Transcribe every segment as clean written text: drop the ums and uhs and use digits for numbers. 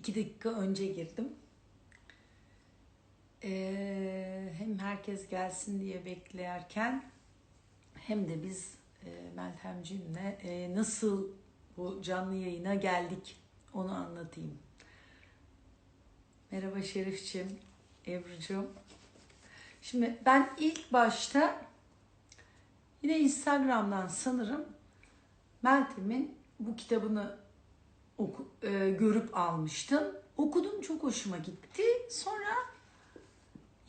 2 dakika önce girdim. Hem herkes gelsin diye beklerken hem de biz Meltemciğimle nasıl bu canlı yayına geldik onu anlatayım. Merhaba Şerifçim, Ebru'cum. Şimdi ben ilk başta yine Instagram'dan sanırım Meltem'in bu kitabını görüp almıştım. Okudum, çok hoşuma gitti. Sonra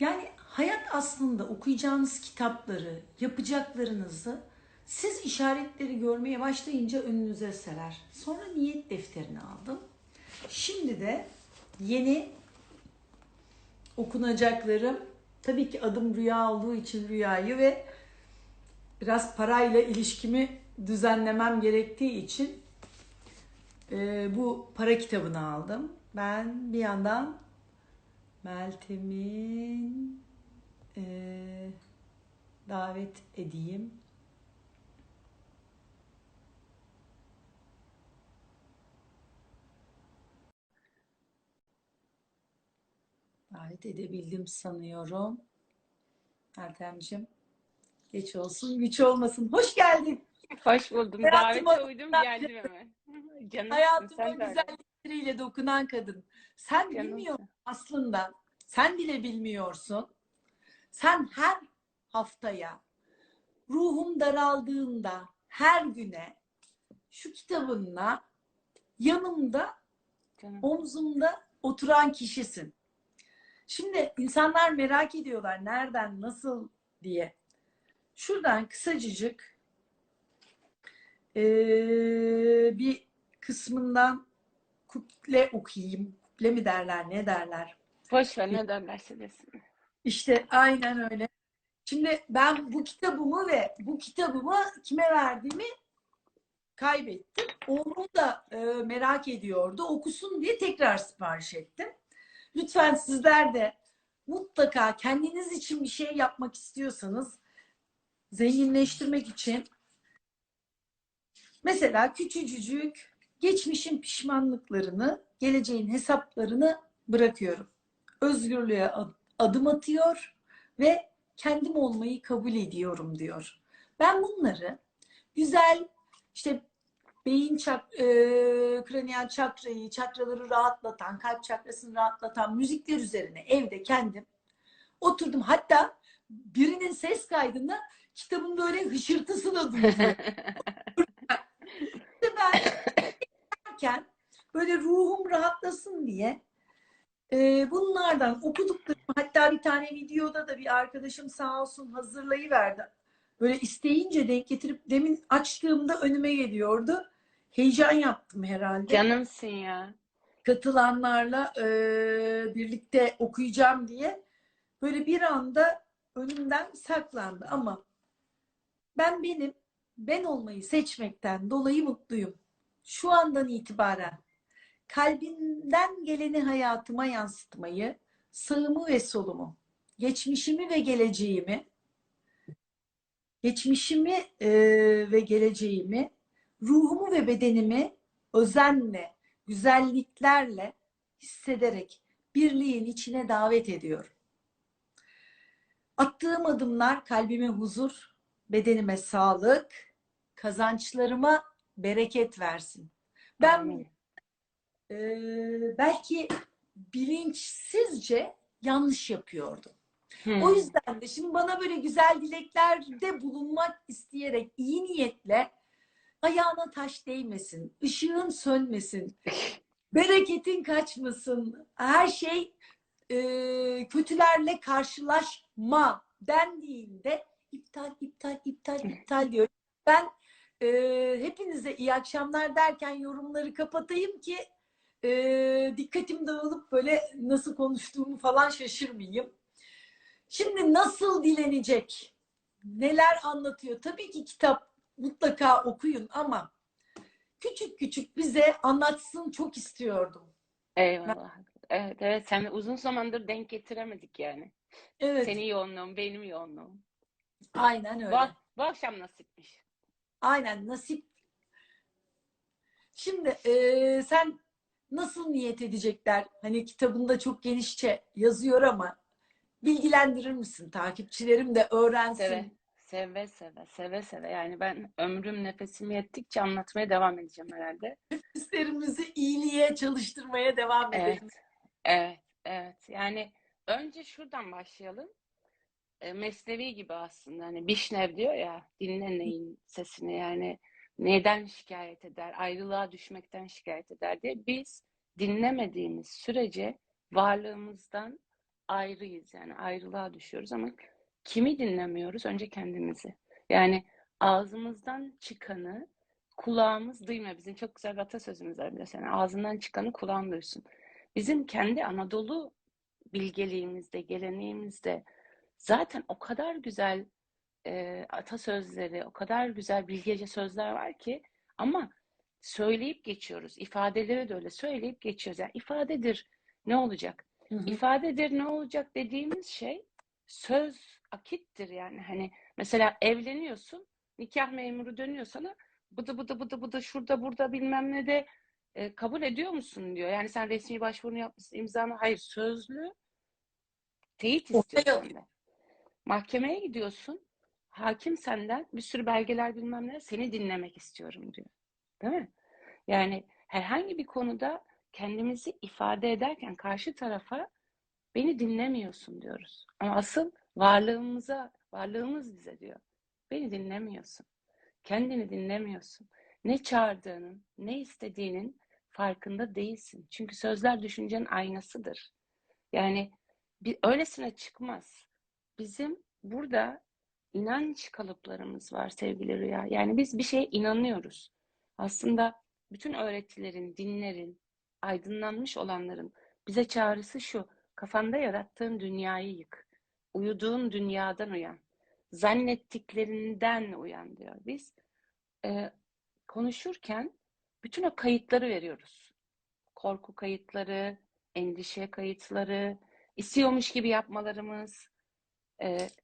yani hayat aslında okuyacağınız kitapları, yapacaklarınızı siz işaretleri görmeye başlayınca önünüze serer. Sonra niyet defterini aldım. Şimdi de yeni okunacaklarım, tabii ki adım Rüya olduğu için Rüya'yı ve biraz parayla ilişkimi düzenlemem gerektiği için bu para kitabını aldım. Ben bir yandan Meltem'in davet edeyim. Davet edebildim sanıyorum. Meltemciğim, geç olsun güç olmasın. Hoş geldin. Hoş buldum. Hayatıma, Davete uydum geldim hemen. Canımsın hayatıma sen de öyle. güzellikleriyle dokunan kadın. Sen bilmiyorsun Canımsın. aslında. Sen bile bilmiyorsun. Sen her haftaya ruhum daraldığında her güne şu kitabınla yanımda, Canım. omzumda oturan kişisin. Şimdi insanlar merak ediyorlar nereden, nasıl diye. Şuradan kısacık bir kısmından kuple okuyayım. Kuple mi derler, ne derler? Boş ver ne derlerse desin. İşte aynen öyle. Şimdi ben bu kitabımı kime verdiğimi kaybettim. Oğlum da merak ediyordu. Okusun diye tekrar sipariş ettim. Lütfen sizler de mutlaka kendiniz için bir şey yapmak istiyorsanız, zenginleştirmek için, mesela küçücük geçmişin pişmanlıklarını, geleceğin hesaplarını bırakıyorum. Özgürlüğe adım atıyor ve kendim olmayı kabul ediyorum diyor. Ben bunları güzel, işte beyin kraniyal çakraları rahatlatan, kalp çakrasını rahatlatan müzikler üzerine evde kendim oturdum. Hatta birinin ses kaydında kitabın böyle hışırtısını duydum. Ben derken böyle ruhum rahatlasın diye bunlardan okuduklarım, hatta bir tane videoda da bir arkadaşım sağ olsun hazırlayıverdi. Böyle isteyince denk getirip demin açtığımda önüme geliyordu. Heyecan yaptım herhalde. Canımsın ya. Katılanlarla birlikte okuyacağım diye böyle bir anda önümden saklandı. Ama ben olmayı seçmekten dolayı mutluyum. Şu andan itibaren kalbimden geleni hayatıma yansıtmayı, sağımı ve solumu, geçmişimi ve geleceğimi, geçmişimi ve geleceğimi, ruhumu ve bedenimi özenle, güzelliklerle hissederek birliğin içine davet ediyorum. Attığım adımlar kalbime huzur, bedenime sağlık, kazançlarıma bereket versin. Ben Amin. belki bilinçsizce yanlış yapıyordum. O Hmm. yüzden de şimdi bana böyle güzel dileklerde bulunmak isteyerek iyi niyetle ayağına taş değmesin, ışığın sönmesin, bereketin kaçmasın, her şey kötülerle karşılaşma dendiğinde iptal diyor. Ben hepinize iyi akşamlar derken yorumları kapatayım ki dikkatim dağılıp böyle nasıl konuştuğumu falan şaşırmayayım. Şimdi nasıl dilenecek? Neler anlatıyor? Tabii ki kitap mutlaka okuyun ama küçük küçük bize anlatsın çok istiyordum. Eyvallah. Evet evet sen uzun zamandır denk getiremedik yani. Evet, Senin yoğunluğun benim yoğunluğum. aynen Bu, öyle. bu akşam nasipmiş. Aynen nasip. Şimdi sen nasıl niyet edecekler? Hani kitabında çok genişçe yazıyor ama bilgilendirir misin? Takipçilerim de Seve, öğrensin. seve seve, seve seve. Yani ben ömrüm nefesim yettikçe anlatmaya devam edeceğim herhalde. Hislerimizi iyiliğe çalıştırmaya devam Evet, edelim. evet, evet. Yani önce şuradan başlayalım. Mesnevi gibi aslında. Hani Bişnev diyor ya, dinle neyin sesini, yani neden şikayet eder, ayrılığa düşmekten şikayet eder diye. Biz dinlemediğimiz sürece varlığımızdan ayrıyız, yani ayrılığa düşüyoruz ama kimi dinlemiyoruz? Önce kendimizi. Yani ağzımızdan çıkanı kulağımız duymuyor. Bizim çok güzel bir atasözümüz var biliyorsun. Yani ağzından çıkanı kulağın duysun. Bizim kendi Anadolu bilgeliğimizde, geleneğimizde zaten o kadar güzel atasözleri, o kadar güzel bilgece sözler var ki, ama söyleyip geçiyoruz. İfadeleri de öyle söyleyip geçiyoruz. Yani ifadedir ne olacak? Hı hı. İfadedir ne olacak dediğimiz şey söz akittir yani. Hani mesela evleniyorsun, nikah memuru dönüyor sana, bıdı bıdı bıdı bıdı şurada burada bilmem ne de kabul ediyor musun diyor. Yani sen resmi başvurunu yapmışsın, imzanı, hayır, sözlü teyit istiyor Onay alıyor. senden. Mahkemeye gidiyorsun. Hakim senden bir sürü belgeler bilmem ne, seni dinlemek istiyorum diyor. Değil mi? Yani herhangi bir konuda kendimizi ifade ederken karşı tarafa beni dinlemiyorsun diyoruz. Ama asıl varlığımız bize diyor. Beni dinlemiyorsun. Kendini dinlemiyorsun. Ne çağırdığının, ne istediğinin farkında değilsin. Çünkü sözler düşüncenin aynasıdır. Yani bir öylesine çıkmaz. Bizim burada inanç kalıplarımız var sevgili Rüya. Yani biz bir şeye inanıyoruz. Aslında bütün öğretilerin, dinlerin, aydınlanmış olanların bize çağrısı şu: kafanda yarattığın dünyayı yık. Uyuduğun dünyadan uyan. Zannettiklerinden uyan diyor. Biz e, konuşurken bütün o kayıtları veriyoruz. Korku kayıtları, endişe kayıtları, istiyormuş gibi yapmalarımız,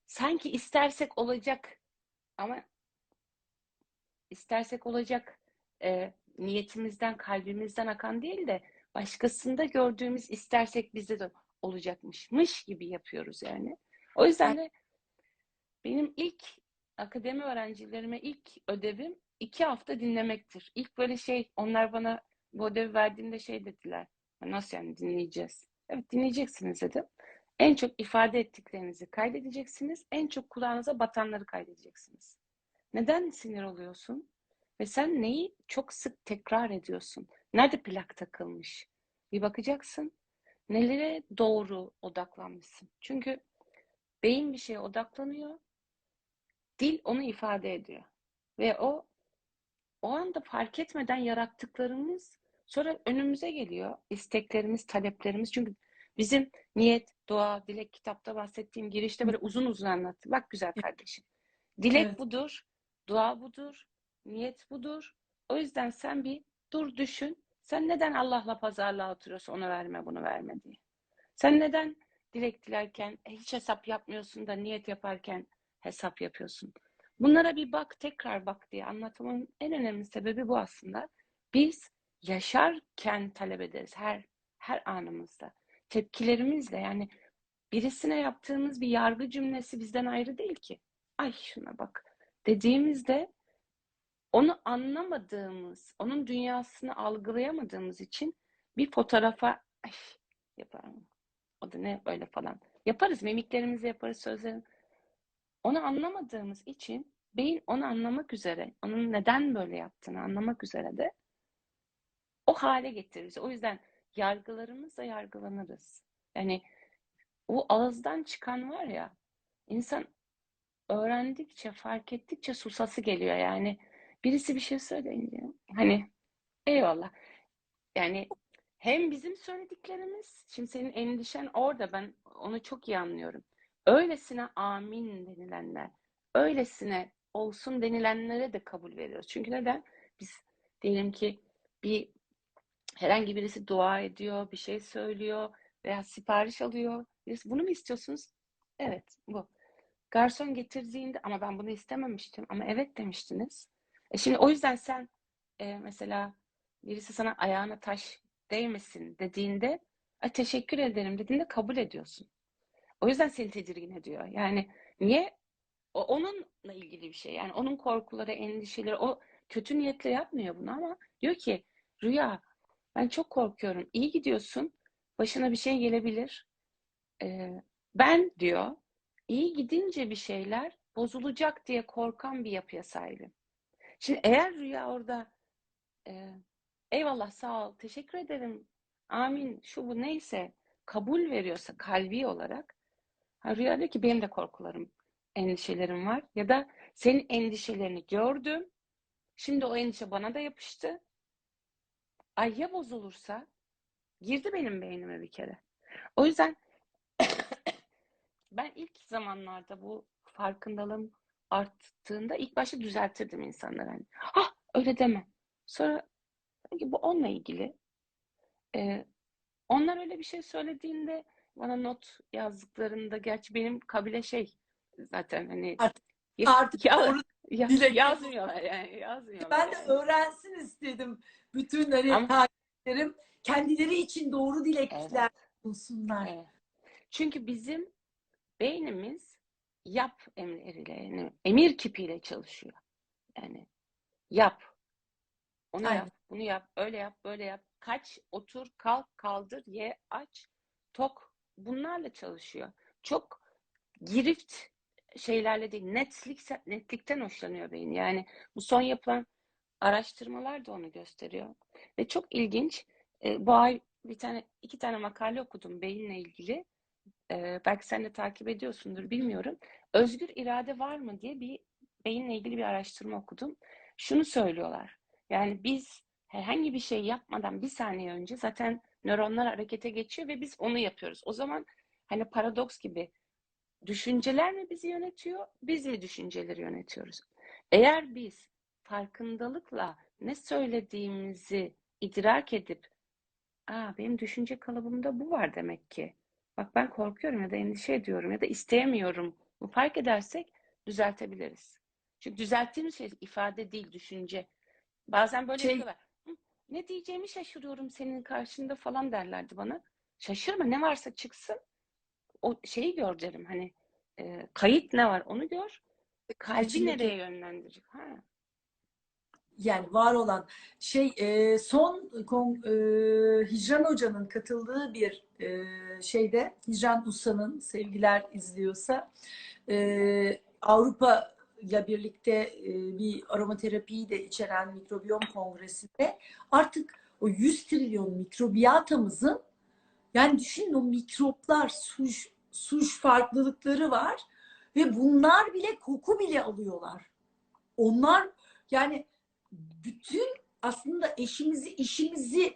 sanki istersek olacak ama istersek olacak niyetimizden, kalbimizden akan değil de başkasında gördüğümüz istersek bizde de olacakmışmış gibi yapıyoruz yani. O yüzden de benim ilk akademi öğrencilerime ilk ödevim 2 hafta dinlemektir. İlk böyle onlar bana bu ödevi verdiğinde dediler. Nasıl yani dinleyeceğiz? Evet, dinleyeceksiniz dedim. En çok ifade ettiklerinizi kaydedeceksiniz. En çok kulağınıza batanları kaydedeceksiniz. Neden sinir oluyorsun? Ve sen neyi çok sık tekrar ediyorsun? Nerede plak takılmış? Bir bakacaksın. Nelere doğru odaklanmışsın? Çünkü beyin bir şeye odaklanıyor. Dil onu ifade ediyor. Ve o anda fark etmeden yarattıklarımız sonra önümüze geliyor. İsteklerimiz, taleplerimiz. Çünkü bizim niyet, dua, dilek, kitapta bahsettiğim girişte böyle uzun uzun anlattı. Bak güzel kardeşim. Dilek Evet. budur, dua budur, niyet budur. O yüzden sen bir dur düşün. Sen neden Allah'la pazarlığa oturuyorsun, onu verme bunu verme diye. Sen neden dilek dilerken hiç hesap yapmıyorsun da niyet yaparken hesap yapıyorsun? Bunlara bir bak, tekrar bak diye anlatmamın en önemli sebebi bu aslında. Biz yaşarken talep ederiz her anımızda. Tepkilerimizle, yani birisine yaptığımız bir yargı cümlesi bizden ayrı değil ki. Ay şuna bak dediğimizde onu anlamadığımız, onun dünyasını algılayamadığımız için bir fotoğrafa ay yaparım. O da ne böyle falan. Yaparız, mimiklerimizi yaparız, sözlerin. Onu anlamadığımız için beyin onu anlamak üzere, onun neden böyle yaptığını anlamak üzere de o hale getiririz. O yüzden yargılarımızla yargılanırız. Yani o ağızdan çıkan var ya, insan öğrendikçe, fark ettikçe susası geliyor yani. Birisi bir şey söyleyince hani eyvallah. Yani hem bizim söylediklerimiz, şimdi senin endişen orada, ben onu çok iyi anlıyorum. Öylesine amin denilenler, öylesine olsun denilenlere de kabul veriyoruz. Çünkü neden? Biz diyelim ki bir herhangi birisi dua ediyor, bir şey söylüyor veya sipariş alıyor. Birisi, bunu mu istiyorsunuz? Evet, bu. Garson getirdiğinde ama ben bunu istememiştim ama evet demiştiniz. Şimdi o yüzden sen mesela birisi sana ayağına taş değmesin dediğinde, teşekkür ederim dediğinde kabul ediyorsun. O yüzden seni tedirgin ediyor. Yani niye? Onunla ilgili bir şey. Yani onun korkuları, endişeleri, o kötü niyetle yapmıyor bunu ama diyor ki Rüya, ben çok korkuyorum. İyi gidiyorsun. Başına bir şey gelebilir. Ben diyor, iyi gidince bir şeyler bozulacak diye korkan bir yapıya sahibim. Şimdi eğer Rüya orada e, eyvallah, sağ ol, teşekkür ederim, amin, şu bu neyse kabul veriyorsa kalbi olarak, Rüya diyor ki benim de korkularım, endişelerim var ya da senin endişelerini gördüm. Şimdi o endişe bana da yapıştı. Ay ya bozulursa, girdi benim beynime bir kere. O yüzden ben ilk zamanlarda bu farkındalığım arttığında ilk başta düzeltirdim insanları. Hani, öyle deme. Sonra bu onunla ilgili. Ee, Onlar öyle bir şey söylediğinde bana not yazdıklarında, gerçi benim kabile zaten hani Artık, artık doğru dilek. yazmıyorlar yani yazmıyorlar Ben de yani. öğrensin istedim. Bütün hani Ama takipçilerim kendileri için doğru evet, dilekler bulsunlar. evet. Çünkü bizim beynimiz yap emriyle, yani emir kipiyle çalışıyor. Yani yap, onu Aynen. yap, bunu yap, öyle yap, böyle yap. Kaç, otur, kalk, kaldır, ye, aç, tok. Bunlarla çalışıyor. Çok girift şeylerle değil, netlikten hoşlanıyor beyin. Yani bu son yapılan araştırmalar da onu gösteriyor. Ve çok ilginç. Bu ay iki tane makale okudum beyinle ilgili. Belki sen de takip ediyorsundur, bilmiyorum. Özgür irade var mı diye bir beyinle ilgili bir araştırma okudum. Şunu söylüyorlar. Yani biz herhangi bir şey yapmadan bir saniye önce zaten nöronlar harekete geçiyor ve biz onu yapıyoruz. O zaman hani paradoks gibi, düşünceler mi bizi yönetiyor, biz mi düşünceleri yönetiyoruz? Eğer biz farkındalıkla ne söylediğimizi idrak edip, benim düşünce kalıbımda bu var demek ki. Bak ben korkuyorum ya da endişe ediyorum ya da isteyemiyorum. Bu fark edersek düzeltebiliriz. Çünkü düzelttiğimiz şey ifade değil, düşünce. Bazen böyle Şey yapıyorlar. Ne diyeceğimi şaşırıyorum senin karşında falan derlerdi bana. Şaşırma, ne varsa çıksın. O şeyi gör derim, hani kayıt ne var onu gör. Kalbi içindeki nereye yönlendirecek? yani var olan Hicran Hoca'nın katıldığı bir şeyde, Hicran Usa'nın, sevgiler izliyorsa, Avrupa ile birlikte bir aromaterapiyi de içeren mikrobiyom kongresinde artık o 100 trilyon mikrobiyatamızın, yani düşünün, o mikroplar, suş farklılıkları var ve bunlar bile koku bile alıyorlar. Onlar, yani bütün aslında eşimizi, işimizi,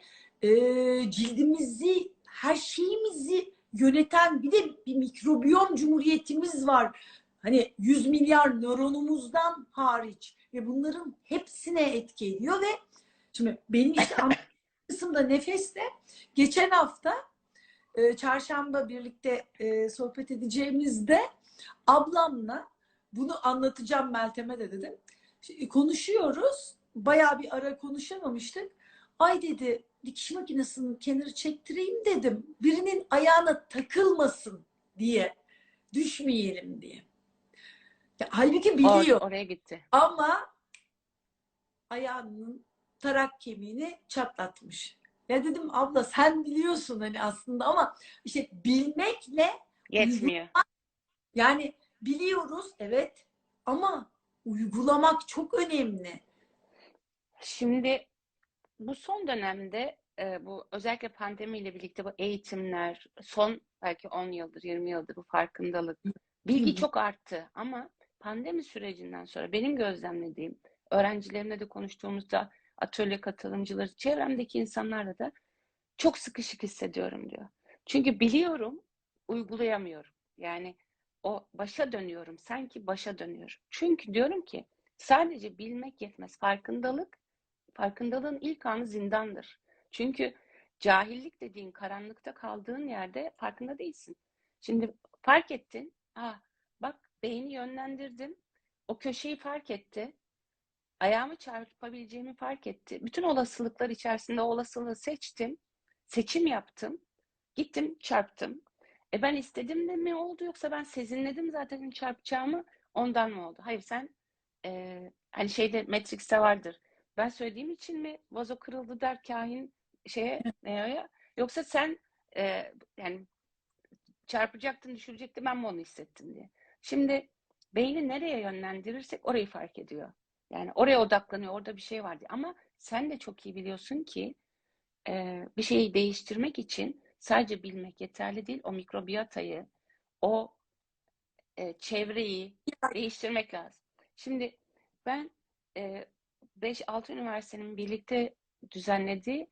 cildimizi, her şeyimizi yöneten bir de bir mikrobiyom cumhuriyetimiz var. Hani 100 milyar nöronumuzdan hariç ve bunların hepsine etki ediyor ve şimdi benim işte anladığım kısımda nefeste, geçen hafta çarşamba birlikte sohbet edeceğimizde ablamla bunu anlatacağım, Meltem'e de dedim. Konuşuyoruz. Bayağı bir ara konuşamamıştık. Ay dedi, dikiş makinesinin kenarı çektireyim dedim. Birinin ayağına takılmasın diye. Düşmeyelim diye. Ya, halbuki biliyor Oraya gitti. ama ayağının tarak kemiğini çatlatmış. Ya dedim abla, sen biliyorsun hani aslında, ama işte bilmekle uygulamak, Yetmiyor. yani biliyoruz evet, ama uygulamak çok önemli. Şimdi bu son dönemde bu özellikle pandemiyle birlikte bu eğitimler, son belki 10 yıldır, 20 yıldır bu farkındalık, Hı bilgi hı. çok arttı ama pandemi sürecinden sonra benim gözlemlediğim, öğrencilerimle de konuştuğumuzda, atölye katılımcıları, çevremdeki insanlarla da çok sıkışık hissediyorum diyor. Çünkü biliyorum, uygulayamıyorum. Yani o başa dönüyorum, sanki başa dönüyorum. Çünkü diyorum ki sadece bilmek yetmez. Farkındalığın ilk anı zindandır. Çünkü cahillik dediğin, karanlıkta kaldığın yerde farkında değilsin. Şimdi fark ettin, bak beyni yönlendirdim, o köşeyi fark etti, ayağımı çarpabileceğimi fark etti. Bütün olasılıklar içerisinde o olasılığı seçtim. seçim yaptım. Gittim çarptım. Ben istedim de mi oldu yoksa ben sezinledim zaten çarpacağımı ondan mı oldu? Hayır sen hani şeyde Matrix'te vardır. Ben söylediğim için mi vazo kırıldı der kahin şeye Neo'ya yoksa sen yani çarpacaktın düşürecektin ben mi onu hissettim diye. Şimdi beyni nereye yönlendirirsek orayı fark ediyor. Yani oraya odaklanıyor orada bir şey var diye. Ama sen de çok iyi biliyorsun ki bir şeyi değiştirmek için sadece bilmek yeterli değil. O mikrobiyatayı, o çevreyi değiştirmek lazım. Şimdi ben 5-6 üniversitenin birlikte düzenlediği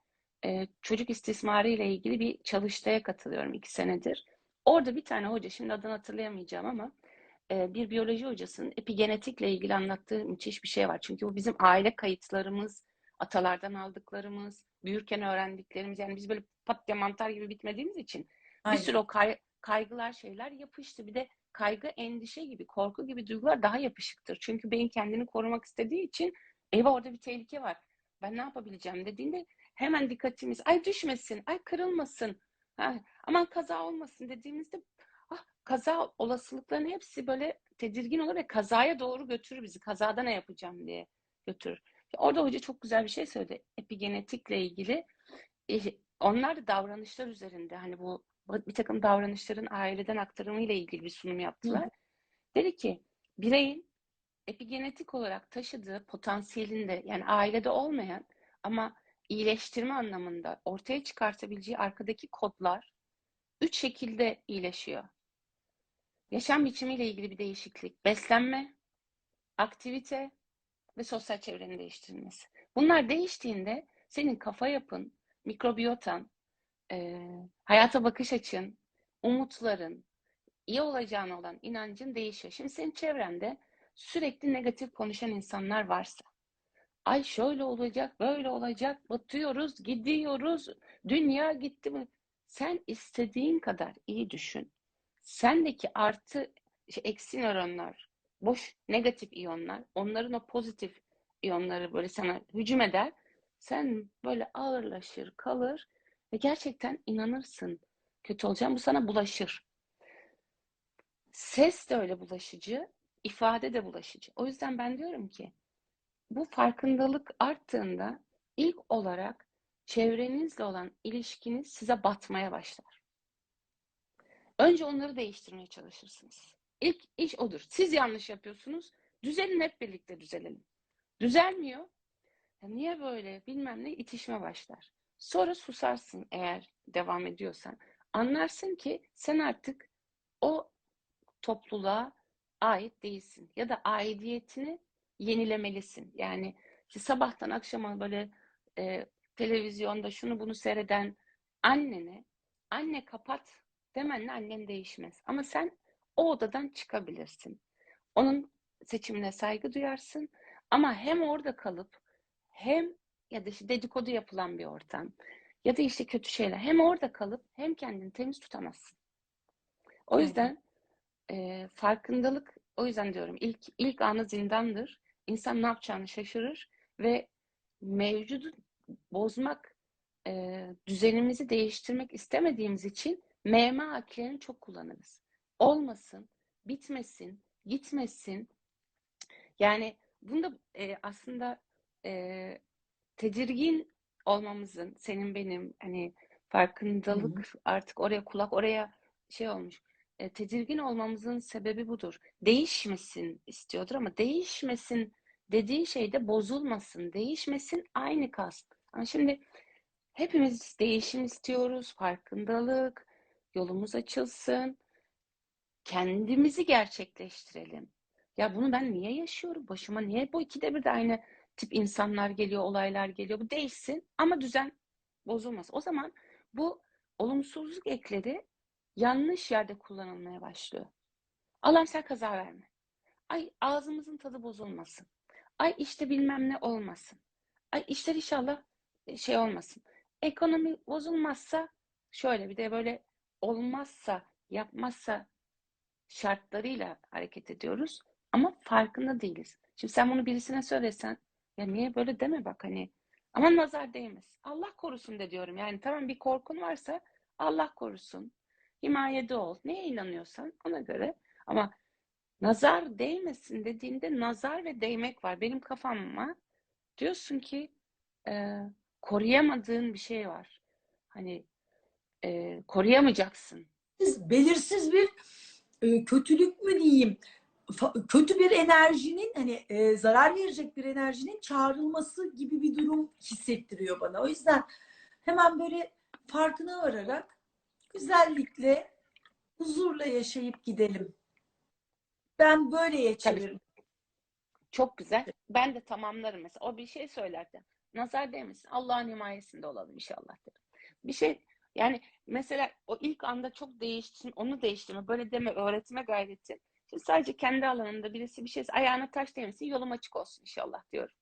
çocuk istismarı ile ilgili bir çalıştaya katılıyorum 2 senedir. Orada bir tane hoca, şimdi adını hatırlayamayacağım ama bir biyoloji hocasının epigenetikle ilgili anlattığı müthiş bir şey var. Çünkü bu bizim aile kayıtlarımız, atalardan aldıklarımız, büyürken öğrendiklerimiz. Yani biz böyle pat diye mantar gibi bitmediğimiz için bir Aynen. sürü o kaygılar şeyler yapıştı. Bir de kaygı, endişe gibi, korku gibi duygular daha yapışıktır. Çünkü beyin kendini korumak istediği için eyvah orada bir tehlike var. Ben ne yapabileceğim dediğinde hemen dikkatimiz ay düşmesin, ay kırılmasın, ha, aman kaza olmasın dediğimizde kaza olasılıklarının hepsi böyle tedirgin olur ve kazaya doğru götürür bizi. Kazada ne yapacağım diye götürür. Orada hoca çok güzel bir şey söyledi. Epigenetikle ilgili. Onlar da davranışlar üzerinde hani bu bir takım davranışların aileden aktarımıyla ilgili bir sunum Hı hı. yaptılar. Dedi ki bireyin epigenetik olarak taşıdığı potansiyelinde yani ailede olmayan ama iyileştirme anlamında ortaya çıkartabileceği arkadaki kodlar 3 şekilde iyileşiyor. Yaşam biçimiyle ilgili bir değişiklik, beslenme, aktivite ve sosyal çevrenin değiştirilmesi. Bunlar değiştiğinde senin kafa yapın, mikrobiyotan, hayata bakış açın, umutların, iyi olacağına olan inancın değişiyor. Şimdi senin çevrende sürekli negatif konuşan insanlar varsa, ay şöyle olacak, böyle olacak, batıyoruz, gidiyoruz, dünya gitti mi? Sen istediğin kadar iyi düşün. Sendeki artı, eksi nöronlar, boş negatif iyonlar, onların o pozitif iyonları böyle sana hücum eder. Sen böyle ağırlaşır, kalır ve gerçekten inanırsın kötü olacağım. Bu sana bulaşır. Ses de öyle bulaşıcı, ifade de bulaşıcı. O yüzden ben diyorum ki bu farkındalık arttığında ilk olarak çevrenizle olan ilişkiniz size batmaya başlar. Önce onları değiştirmeye çalışırsınız. İlk iş odur. Siz yanlış yapıyorsunuz. Düzelin hep birlikte düzelelim. Düzelmiyor. Ya niye böyle bilmem ne itişme başlar. Sonra susarsın eğer devam ediyorsan. Anlarsın ki sen artık o topluluğa ait değilsin. Ya da aidiyetini yenilemelisin. Yani işte sabahtan akşama böyle televizyonda şunu bunu seyreden annene anne kapat demenle annen değişmez. Ama sen o odadan çıkabilirsin. Onun seçimine saygı duyarsın. Ama hem orada kalıp hem ya da işte dedikodu yapılan bir ortam ya da işte kötü şeyler hem orada kalıp hem kendini temiz tutamazsın. O Aynen. yüzden farkındalık o yüzden diyorum ilk anı zindandır. İnsan ne yapacağını şaşırır ve mevcudu bozmak, düzenimizi değiştirmek istemediğimiz için MMA aklerini çok kullanırız. Olmasın, bitmesin, gitmesin. Yani bunda aslında e, tedirgin olmamızın senin benim hani Hı hı. farkındalık artık oraya kulak oraya şey olmuş. Tedirgin olmamızın sebebi budur. Değişmesin istiyordur ama değişmesin dediği şey de bozulmasın. Değişmesin aynı kalsın. Ama şimdi hepimiz değişim istiyoruz. Farkındalık, yolumuz açılsın. Kendimizi gerçekleştirelim. Ya bunu ben niye yaşıyorum? Başıma niye bu ikide bir de aynı tip insanlar geliyor, olaylar geliyor? Bu değişsin ama düzen bozulmasın. O zaman bu olumsuzluk ekleri yanlış yerde kullanılmaya başlıyor. Allah'ım sen kaza verme. Ay ağzımızın tadı bozulmasın. Ay işte bilmem ne olmasın. Ay işler inşallah şey olmasın. Ekonomi bozulmazsa şöyle bir de böyle olmazsa yapmazsa şartlarıyla hareket ediyoruz ama farkında değiliz. Şimdi sen bunu birisine söylesen ya niye böyle deme bak hani Ama nazar değmesin. Allah korusun de diyorum. Yani tamam, bir korkun varsa Allah korusun. Himayede ol. Neye inanıyorsan ona göre. Ama nazar değmesin dediğinde nazar ve değmek var. Benim kafamda diyorsun ki e, koruyamadığın bir şey var. Hani koruyamayacaksın. Belirsiz bir kötülük mü diyeyim, kötü bir enerjinin, hani zarar verecek bir enerjinin çağrılması gibi bir durum hissettiriyor bana. O yüzden hemen böyle farkına vararak güzellikle, huzurla yaşayıp gidelim. Ben böyleye Tabii, çevirdim. çok güzel. Ben de tamamlarım mesela. O bir şey söylerken. Nazar değmesin. Allah'ın himayesinde olalım inşallah derim. Bir şey, yani mesela o ilk anda çok değiştin, onu değiştirme, böyle deme, öğretme gayreti. Şimdi sadece kendi alanında birisi bir şey, ayağına taş değmesin, yolum açık olsun inşallah diyorum.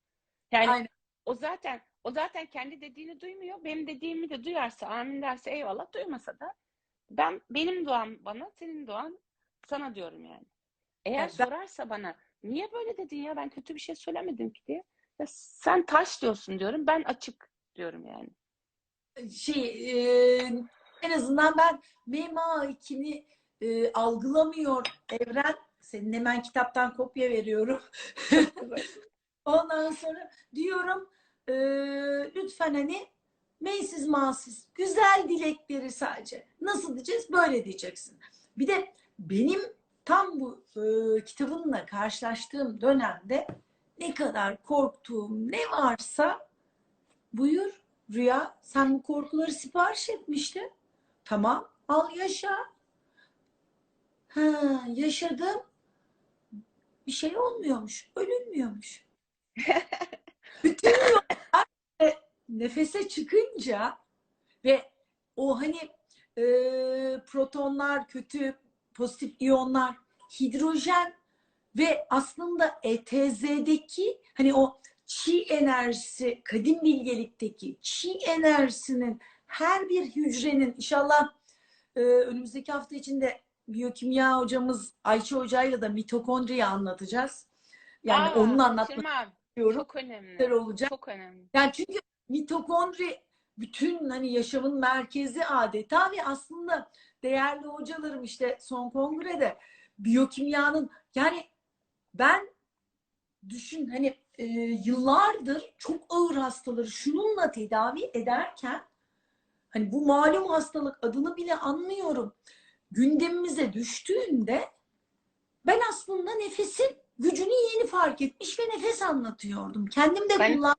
Yani Aynen. o zaten kendi dediğini duymuyor. Benim dediğimi de duyarsa, amin derse eyvallah, duymasa da benim duam bana, senin duan sana diyorum yani. Eğer Yani ben sorarsa bana niye böyle dedin ya, ben kötü bir şey söylemedim ki diye. Ya sen taş diyorsun diyorum, ben açık diyorum yani. şey en azından ben MMA2'ni algılamıyor evren. Senin hemen kitaptan kopya veriyorum. Çok güzel. Ondan sonra diyorum e, lütfen hani meysiz masız güzel dilekleri sadece. Nasıl diyeceğiz? Böyle diyeceksin. Bir de benim tam bu kitabınla karşılaştığım dönemde ne kadar korktuğum ne varsa, buyur Rüya, sen bu korkuları sipariş etmiştin. Tamam, al yaşa. Ha, yaşadım. Bir şey olmuyormuş. Ölünmüyormuş. Bütün yollar nefese çıkınca ve o hani protonlar kötü, pozitif iyonlar, hidrojen ve aslında ETZ'deki hani o çi enerjisi, kadim bilgelikteki çi enerjisinin her bir hücrenin, inşallah önümüzdeki hafta içinde biyokimya hocamız Ayça hocayla da mitokondriyi anlatacağız. Yani onun anlatmak Kaçırmam. istiyorum. Çok önemli. Olacak. Çok önemli. Yani çünkü mitokondri bütün hani yaşamın merkezi adeta ve aslında değerli hocalarım işte son kongrede biyokimyanın, yani ben düşün hani yıllardır çok ağır hastaları şununla tedavi ederken, hani bu malum hastalık adını bile anmıyorum, gündemimize düştüğünde ben aslında nefesin gücünü yeni fark etmiş ve nefes anlatıyordum. Kendim de Ben kullan.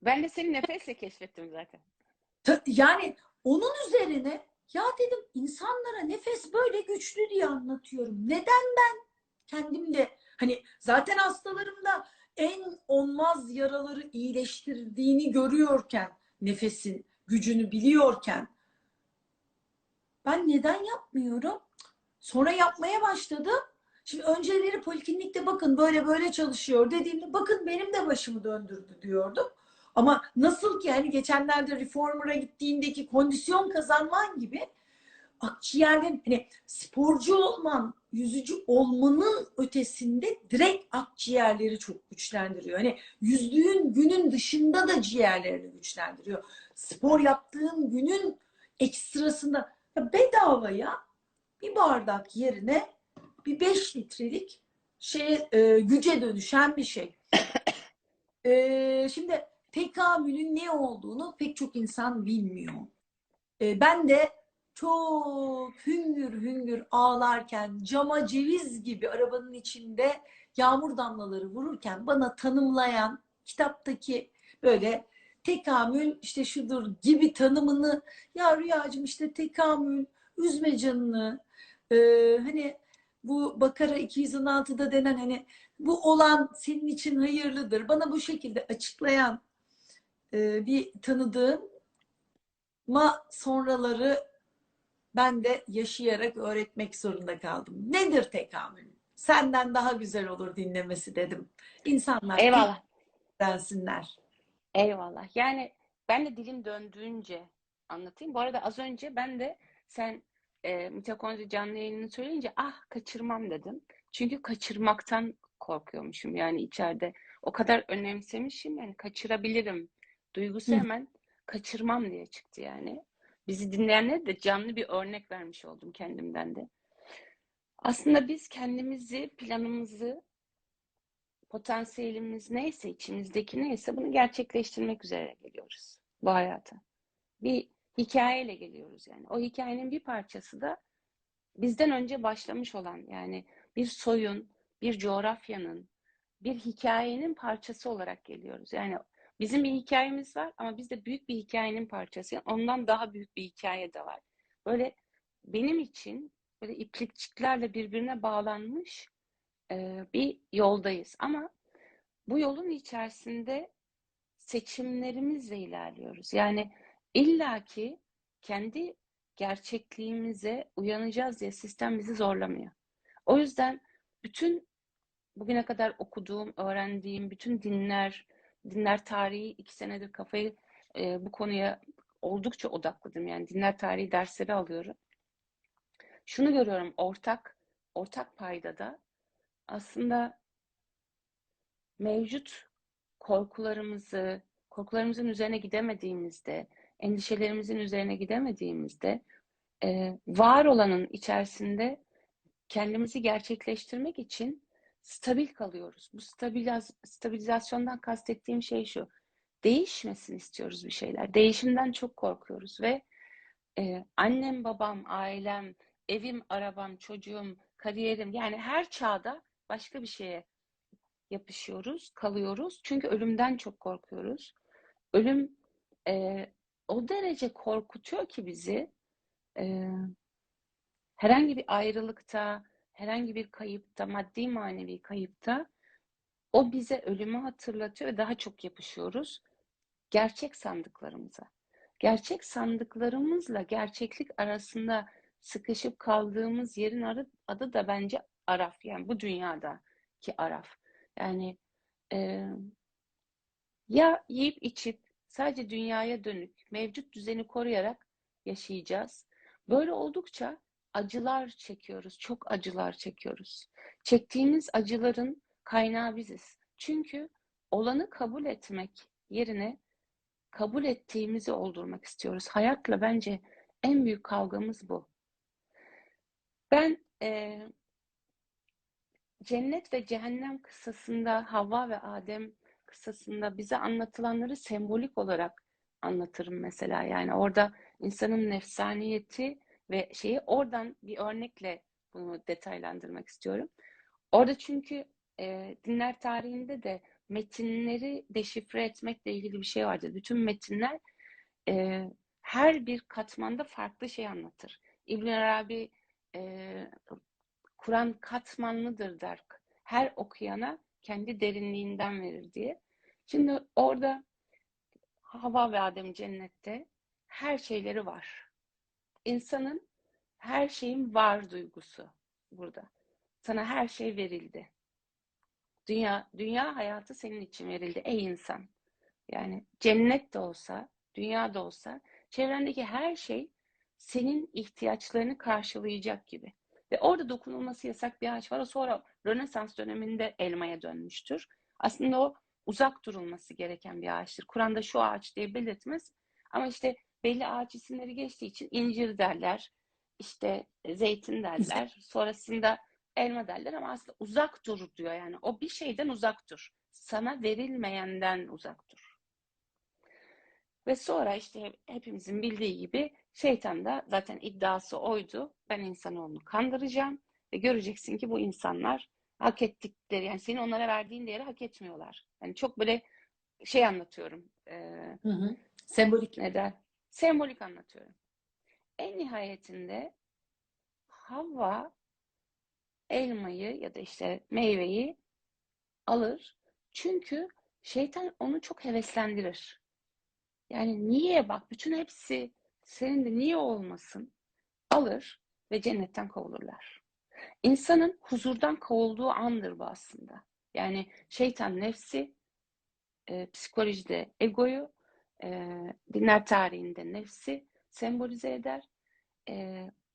ben de seni nefesle keşfettim zaten. Yani onun üzerine ya dedim, insanlara nefes böyle güçlü diye anlatıyorum. Neden kendim de hani zaten hastalarımda en olmaz yaraları iyileştirdiğini görüyorken, nefesin gücünü biliyorken ben neden yapmıyorum? Sonra yapmaya başladım. Şimdi önceleri poliklinikte bakın böyle böyle çalışıyor dediğimde bakın benim de başımı döndürdü diyordum. Ama nasıl ki hani geçenlerde Reformer'a gittiğindeki kondisyon kazanman gibi akciğerden, hani sporcu olman, yüzücü olmanın ötesinde direkt akciğerleri çok güçlendiriyor. Hani yüzdüğün günün dışında da ciğerlerini güçlendiriyor. Spor yaptığın günün ekstrasında ya bedavaya bir bardak yerine bir 5 litrelik güce dönüşen bir şey. Şimdi tekamülün ne olduğunu pek çok insan bilmiyor. Ben de çok hüngür hüngür ağlarken, cama ceviz gibi arabanın içinde yağmur damlaları vururken bana tanımlayan kitaptaki böyle tekamül işte şudur gibi tanımını, ya Rüyacığım işte tekamül üzme canını, hani bu Bakara 216'da denen hani bu olan senin için hayırlıdır, bana bu şekilde açıklayan bir tanıdığım sonraları ben de yaşayarak öğretmek zorunda kaldım. Nedir tekamül? Senden daha güzel olur dinlemesi dedim. İnsanlar Eyvallah. öğrensinler. Eyvallah. Yani ben de dilim döndüğünce anlatayım. Bu arada az önce ben de sen mitokondri canlı yayınını söyleyince kaçırmam dedim. Çünkü kaçırmaktan korkuyormuşum yani içeride. O kadar önemsemişim, yani kaçırabilirim Duygusu Hı. hemen kaçırmam diye çıktı yani. Bizi dinleyenlere de canlı bir örnek vermiş oldum kendimden de. Aslında biz kendimizi, planımızı, potansiyelimiz neyse, içimizdeki neyse bunu gerçekleştirmek üzere geliyoruz bu hayata. Bir hikayeyle geliyoruz yani. O hikayenin bir parçası da bizden önce başlamış olan, yani bir soyun, bir coğrafyanın, bir hikayenin parçası olarak geliyoruz. Yani bizim bir hikayemiz var ama biz de büyük bir hikayenin parçası. Ondan daha büyük bir hikaye de var. Böyle benim için böyle iplikçiklerle birbirine bağlanmış bir yoldayız. Ama bu yolun içerisinde seçimlerimizle ilerliyoruz. Yani illaki kendi gerçekliğimize uyanacağız diye sistem bizi zorlamıyor. O yüzden bütün bugüne kadar okuduğum, öğrendiğim bütün dinler tarihi 2 senedir kafayı bu konuya oldukça odakladım. Yani dinler tarihi dersleri alıyorum. Şunu görüyorum, ortak paydada aslında mevcut korkularımızın üzerine gidemediğimizde, endişelerimizin üzerine gidemediğimizde, var olanın içerisinde kendimizi gerçekleştirmek için stabil kalıyoruz. Bu stabilizasyondan kastettiğim şey şu: değişmesin istiyoruz bir şeyler. Değişimden çok korkuyoruz ve annem, babam, ailem, evim, arabam, çocuğum, kariyerim, yani her çağda başka bir şeye yapışıyoruz, kalıyoruz. Çünkü ölümden çok korkuyoruz. Ölüm o derece korkutuyor ki bizi, e, herhangi bir ayrılıkta, herhangi bir kayıpta, maddi manevi kayıpta o bize ölümü hatırlatıyor ve daha çok yapışıyoruz gerçek sandıklarımıza. Gerçek sandıklarımızla gerçeklik arasında sıkışıp kaldığımız yerin adı da bence Araf. Yani bu dünyadaki Araf. Yani e, ya yiyip içip sadece dünyaya dönük mevcut düzeni koruyarak yaşayacağız. Böyle oldukça acılar çekiyoruz, çok acılar çekiyoruz. Çektiğimiz acıların kaynağı biziz. Çünkü olanı kabul etmek yerine kabul ettiğimizi oldurmak istiyoruz. Hayatla bence en büyük kavgamız bu. Ben Cennet ve Cehennem kıssasında, Havva ve Adem kıssasında bize anlatılanları sembolik olarak anlatırım mesela. Yani orada insanın nefsaniyeti ve şeyi, oradan bir örnekle bunu detaylandırmak istiyorum. Orada çünkü dinler tarihinde de metinleri deşifre etmekle ilgili bir şey vardır. Bütün metinler e, her bir katmanda farklı şey anlatır. İbn Arabi e, Kur'an katmanlıdır der. Her okuyana kendi derinliğinden verir diye. Şimdi orada Havva ve Adem cennette her şeyleri var. İnsanın her şeyin var duygusu burada. Sana her şey verildi. Dünya hayatı senin için verildi ey insan. Yani cennet de olsa, dünya da olsa çevrendeki her şey senin ihtiyaçlarını karşılayacak gibi. Ve orada dokunulması yasak bir ağaç var. O sonra Rönesans döneminde elmaya dönmüştür. Aslında o uzak durulması gereken bir ağaçtır. Kur'an'da şu ağaç diye belirtmez. Ama işte belli ağaç isimleri geçtiği için incir derler, işte zeytin derler. Sonrasında elma derler ama aslında uzak dur diyor yani. O bir şeyden uzak dur. Sana verilmeyenden uzak dur. Ve sonra işte hepimizin bildiği gibi şeytan da zaten iddiası oydu. Ben insanoğlunu kandıracağım ve göreceksin ki bu insanlar hak ettikleri, yani senin onlara verdiğin değeri hak etmiyorlar. Yani çok böyle şey anlatıyorum. Hı hı. Sembolik. Neden? Sembolik anlatıyorum. En nihayetinde Havva elmayı ya da işte meyveyi alır. Çünkü şeytan onu çok heveslendirir. Yani niye, bak bütün hepsi senin de niye olmasın, alır ve cennetten kovulurlar. İnsanın huzurdan kovulduğu andır bu aslında. Yani şeytan nefsi, psikolojide egoyu, dinler tarihinde nefsi sembolize eder.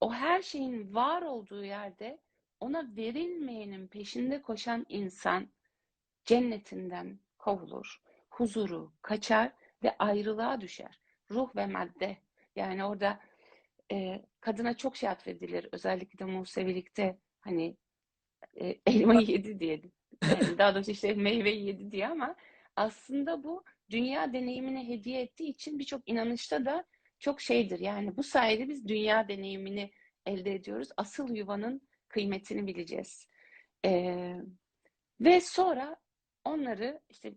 O her şeyin var olduğu yerde ona verilmeyenin peşinde koşan insan cennetinden kovulur, huzuru kaçar ve ayrılığa düşer. Ruh ve madde. Yani orada kadına çok şey atfedilir. Özellikle de Musevilikte hani elmayı yedi diye. Yani daha doğrusu işte meyveyi yedi diye ama aslında bu dünya deneyimine hediye ettiği için birçok inanışta da çok şeydir. Yani bu sayede biz dünya deneyimini elde ediyoruz. Asıl yuvanın kıymetini bileceğiz. Ee, Ve sonra onları işte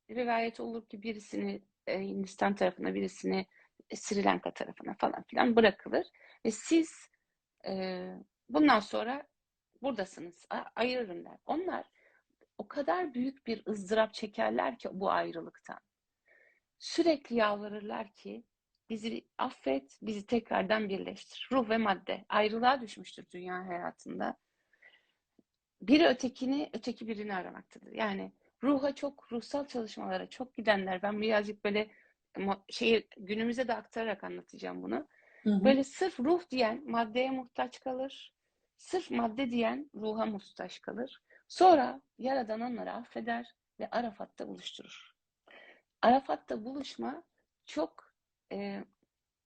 rivayet olur ki birisini Hindistan tarafına, birisini Sri Lanka tarafına falan filan bırakılır. Ve siz e, bundan sonra buradasınız, ayırırım der. Onlar o kadar büyük bir ızdırap çekerler ki bu ayrılıktan. Sürekli yalvarırlar ki bizi affet, bizi tekrardan birleştir. Ruh ve madde ayrılığa düşmüştür dünya hayatında. Biri ötekini, öteki birini aramaktadır. Yani ruhsal çalışmalara çok gidenler, ben birazcık böyle günümüze de aktararak anlatacağım bunu. Hı hı. Böyle sırf ruh diyen maddeye muhtaç kalır. Sırf madde diyen ruha muhtaç kalır. Sonra Yaradan onları affeder ve Arafat'ta buluşturur. Arafat'ta buluşma çok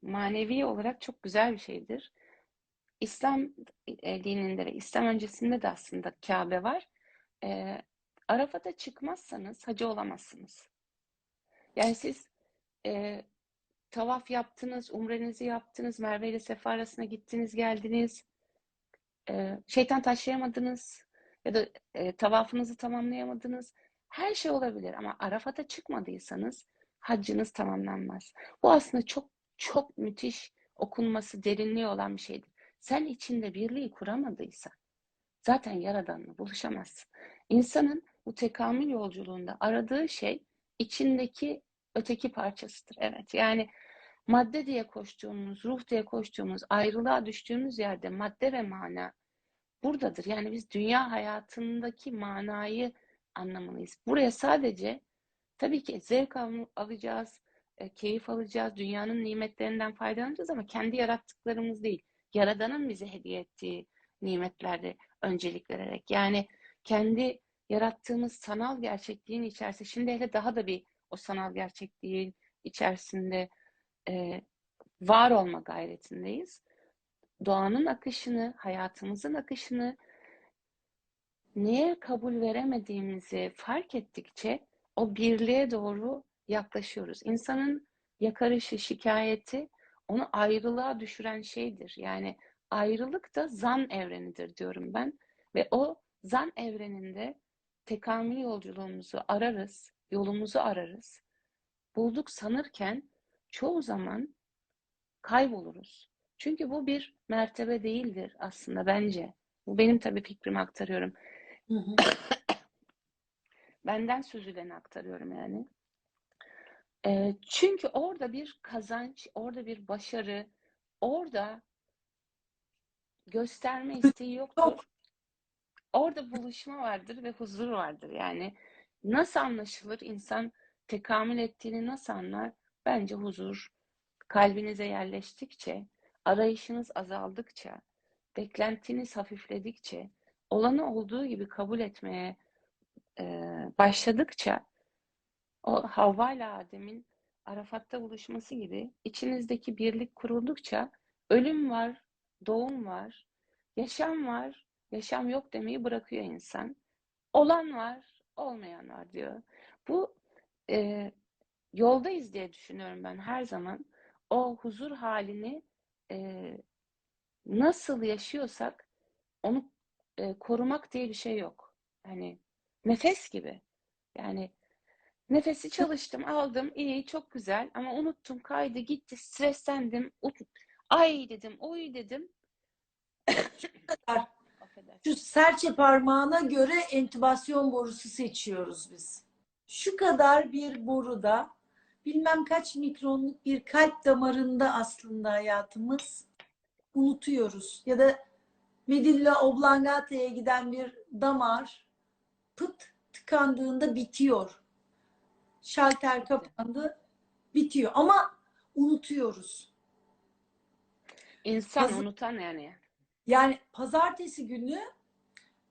manevi olarak çok güzel bir şeydir. İslam dininde ve İslam öncesinde de aslında Kabe var. E, Arafat'a çıkmazsanız hacı olamazsınız. Yani siz e, tavaf yaptınız, umrenizi yaptınız, Merve ile Sefa arasına gittiniz, geldiniz, şeytan taşlayamadınız ya da tavafınızı tamamlayamadınız. Her şey olabilir ama Arafat'a çıkmadıysanız haccınız tamamlanmaz. Bu aslında çok çok müthiş okunması, derinliği olan bir şeydir. Sen içinde birliği kuramadıysan zaten Yaradan'la buluşamazsın. İnsanın bu tekamül yolculuğunda aradığı şey içindeki öteki parçasıdır. Evet, yani madde diye koştuğumuz, ruh diye koştuğumuz, ayrılığa düştüğümüz yerde madde ve mana buradadır. Yani biz dünya hayatındaki manayı anlamalıyız. Buraya sadece tabii ki zevk alacağız, keyif alacağız, dünyanın nimetlerinden faydalanacağız ama kendi yarattıklarımız değil. Yaradan'ın bize hediye ettiği nimetlerde öncelik vererek. Yani kendi yarattığımız sanal gerçekliğin içerisinde, şimdi hele daha da bir o sanal gerçekliğin içerisinde e, var olma gayretindeyiz. Doğanın akışını, hayatımızın akışını neye kabul veremediğimizi fark ettikçe o birliğe doğru yaklaşıyoruz. İnsanın yakarışı, şikayeti onu ayrılığa düşüren şeydir. Yani ayrılık da zan evrenidir diyorum ben. Ve o zan evreninde tekamül yolculuğumuzu ararız, yolumuzu ararız. Bulduk sanırken çoğu zaman kayboluruz. Çünkü bu bir mertebe değildir aslında bence. Bu benim tabii fikrimi aktarıyorum. Hı hı. Benden süzüleni aktarıyorum yani. Çünkü orada bir kazanç, orada bir başarı, orada gösterme isteği Çok yoktur. Orada buluşma vardır ve huzur vardır. Yani nasıl anlaşılır? İnsan tekamül ettiğini nasıl anlar? Bence huzur kalbinize yerleştikçe, arayışınız azaldıkça, beklentiniz hafifledikçe, olanı olduğu gibi kabul etmeye başladıkça, o Havva ile Adem'in Arafat'ta buluşması gibi içinizdeki birlik kuruldukça ölüm var, doğum var, yaşam var, yaşam yok demeyi bırakıyor insan. Olan var, olmayan var diyor. Bu e, yoldayız diye düşünüyorum ben her zaman. O huzur halini e, nasıl yaşıyorsak onu korumak diye bir şey yok. Hani nefes gibi. Yani nefesi çalıştım, aldım, iyi, çok güzel ama unuttum, kaydı, gitti, streslendim. Ay dedim, oy dedim. kadar. Şu Affedersin. serçe parmağına göre entübasyon borusu seçiyoruz biz. Şu kadar bir boruda bilmem kaç mikronluk bir kalp damarında aslında hayatımız, unutuyoruz. Ya da medulla oblongata'ya giden bir damar pıt tıkandığında bitiyor. Şalter Bitti. kapandı, bitiyor. Ama unutuyoruz. İnsan unutan yani. Yani pazartesi günü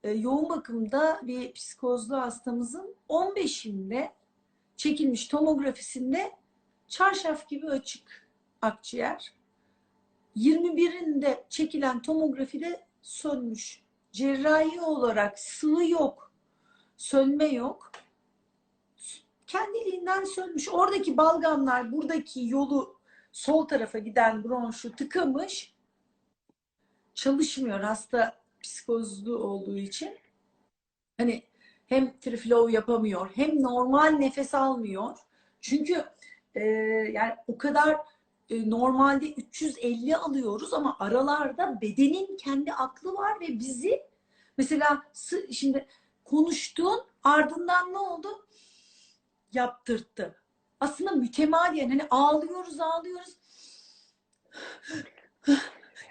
yoğun bakımda bir psikozlu hastamızın 15'inde çekilmiş tomografisinde çarşaf gibi açık akciğer. 21'inde çekilen tomografide sönmüş. Cerrahi olarak sıvı yok, sönme yok. Kendiliğinden sönmüş. Oradaki balgamlar buradaki yolu sol tarafa giden bronşu tıkamış. Çalışmıyor hasta psikozlu olduğu için. Hani hem free flow yapamıyor hem normal nefes almıyor. Çünkü yani o kadar normalde 350 alıyoruz ama aralarda bedenin kendi aklı var ve bizi mesela şimdi konuştuğun ardından ne oldu? Yaptırttı. Aslında mütemadiyen hani ağlıyoruz ağlıyoruz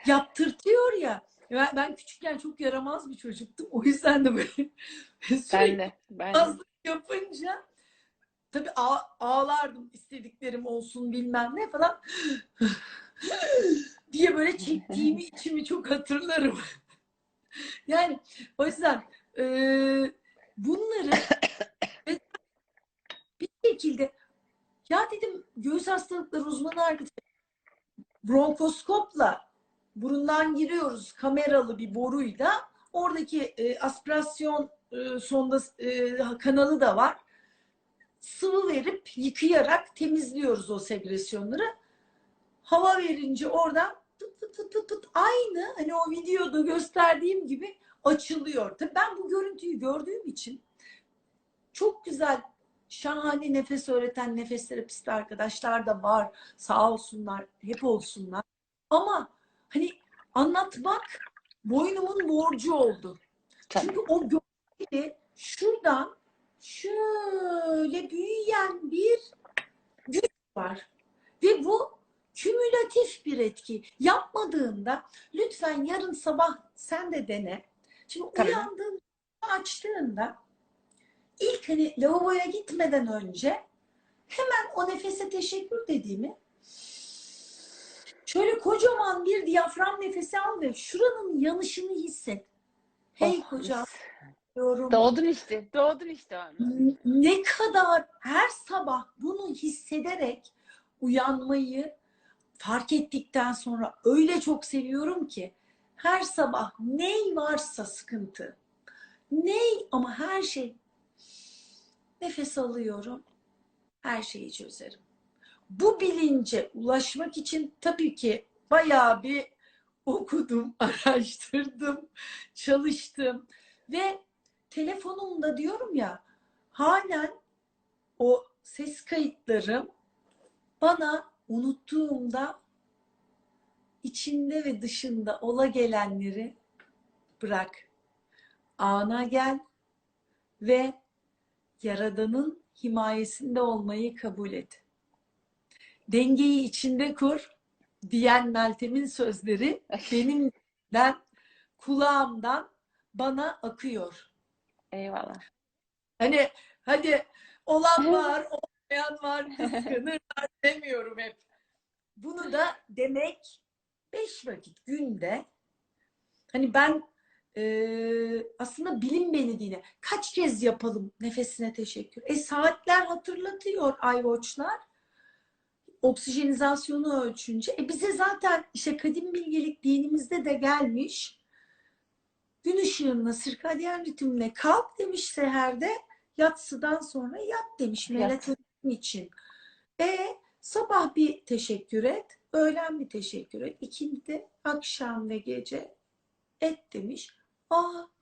yaptırtıyor ya. Ben küçükken çok yaramaz bir çocuktum. O yüzden de böyle Ben sürekli de, ben de. fazla yapınca tabii ağlardım istediklerim olsun bilmem ne falan diye böyle çektiğimi içimi çok hatırlarım. Yani o yüzden e, bunları bir şekilde ya dedim göğüs hastalıkları uzmanı arkadaş bronkoskopla burundan giriyoruz kameralı bir boruyla oradaki aspirasyon sonda kanalı da var. Sıvı verip yıkayarak temizliyoruz o segresyonları. Hava verince oradan tıt tıt tıt tıt tıt aynı hani o videoda gösterdiğim gibi açılıyor. Tabii ben bu görüntüyü gördüğüm için çok güzel şahane nefes öğreten nefes terapisti arkadaşlar da var. Sağ olsunlar, hep olsunlar. Ama hani anlatmak boynumun borcu oldu. Çünkü Tabii. o görüntüyle şuradan şöyle büyüyen bir güç var. Ve bu kümülatif bir etki. Yapmadığında lütfen yarın sabah sen de dene. Şimdi Tamam. uyandığında açtığında ilk hani lavaboya gitmeden önce hemen o nefese teşekkür dediğimi şöyle kocaman bir diyafram nefesi al ve şuranın yanışını hisset. Hey Oh kocam mis. diyorum. Doğdun işte. Doğdun işte o anda. Ne kadar her sabah bunu hissederek uyanmayı fark ettikten sonra öyle çok seviyorum ki her sabah ney varsa sıkıntı ney ama her şey nefes alıyorum her şeyi çözerim. Bu bilince ulaşmak için tabii ki bayağı bir okudum, araştırdım, çalıştım ve telefonumda diyorum ya halen o ses kayıtlarım bana unuttuğumda içinde ve dışında ola gelenleri bırak. Ana gel ve Yaradan'ın himayesinde olmayı kabul et. Dengeyi içinde kur diyen Meltem'in sözleri benimden, kulağımdan bana akıyor. Eyvallah. Hani hadi olan var, olmayan var, kıskanırlar demiyorum hep. Bunu da demek 5 vakit günde hani ben aslında bilinmediğine kaç kez yapalım nefesine teşekkür. Saatler hatırlatıyor iWatch'lar. Oksijenizasyonu ölçünce. Bize zaten işte kadim bilgelik dinimizde de gelmiş. Gün ışığında sirkadyen ritmine kalk demiş seherde, yatsıdan sonra yat demiş Yat. melatonin için. Sabah bir teşekkür et, öğlen bir teşekkür et, ikindi, akşam ve gece et demiş.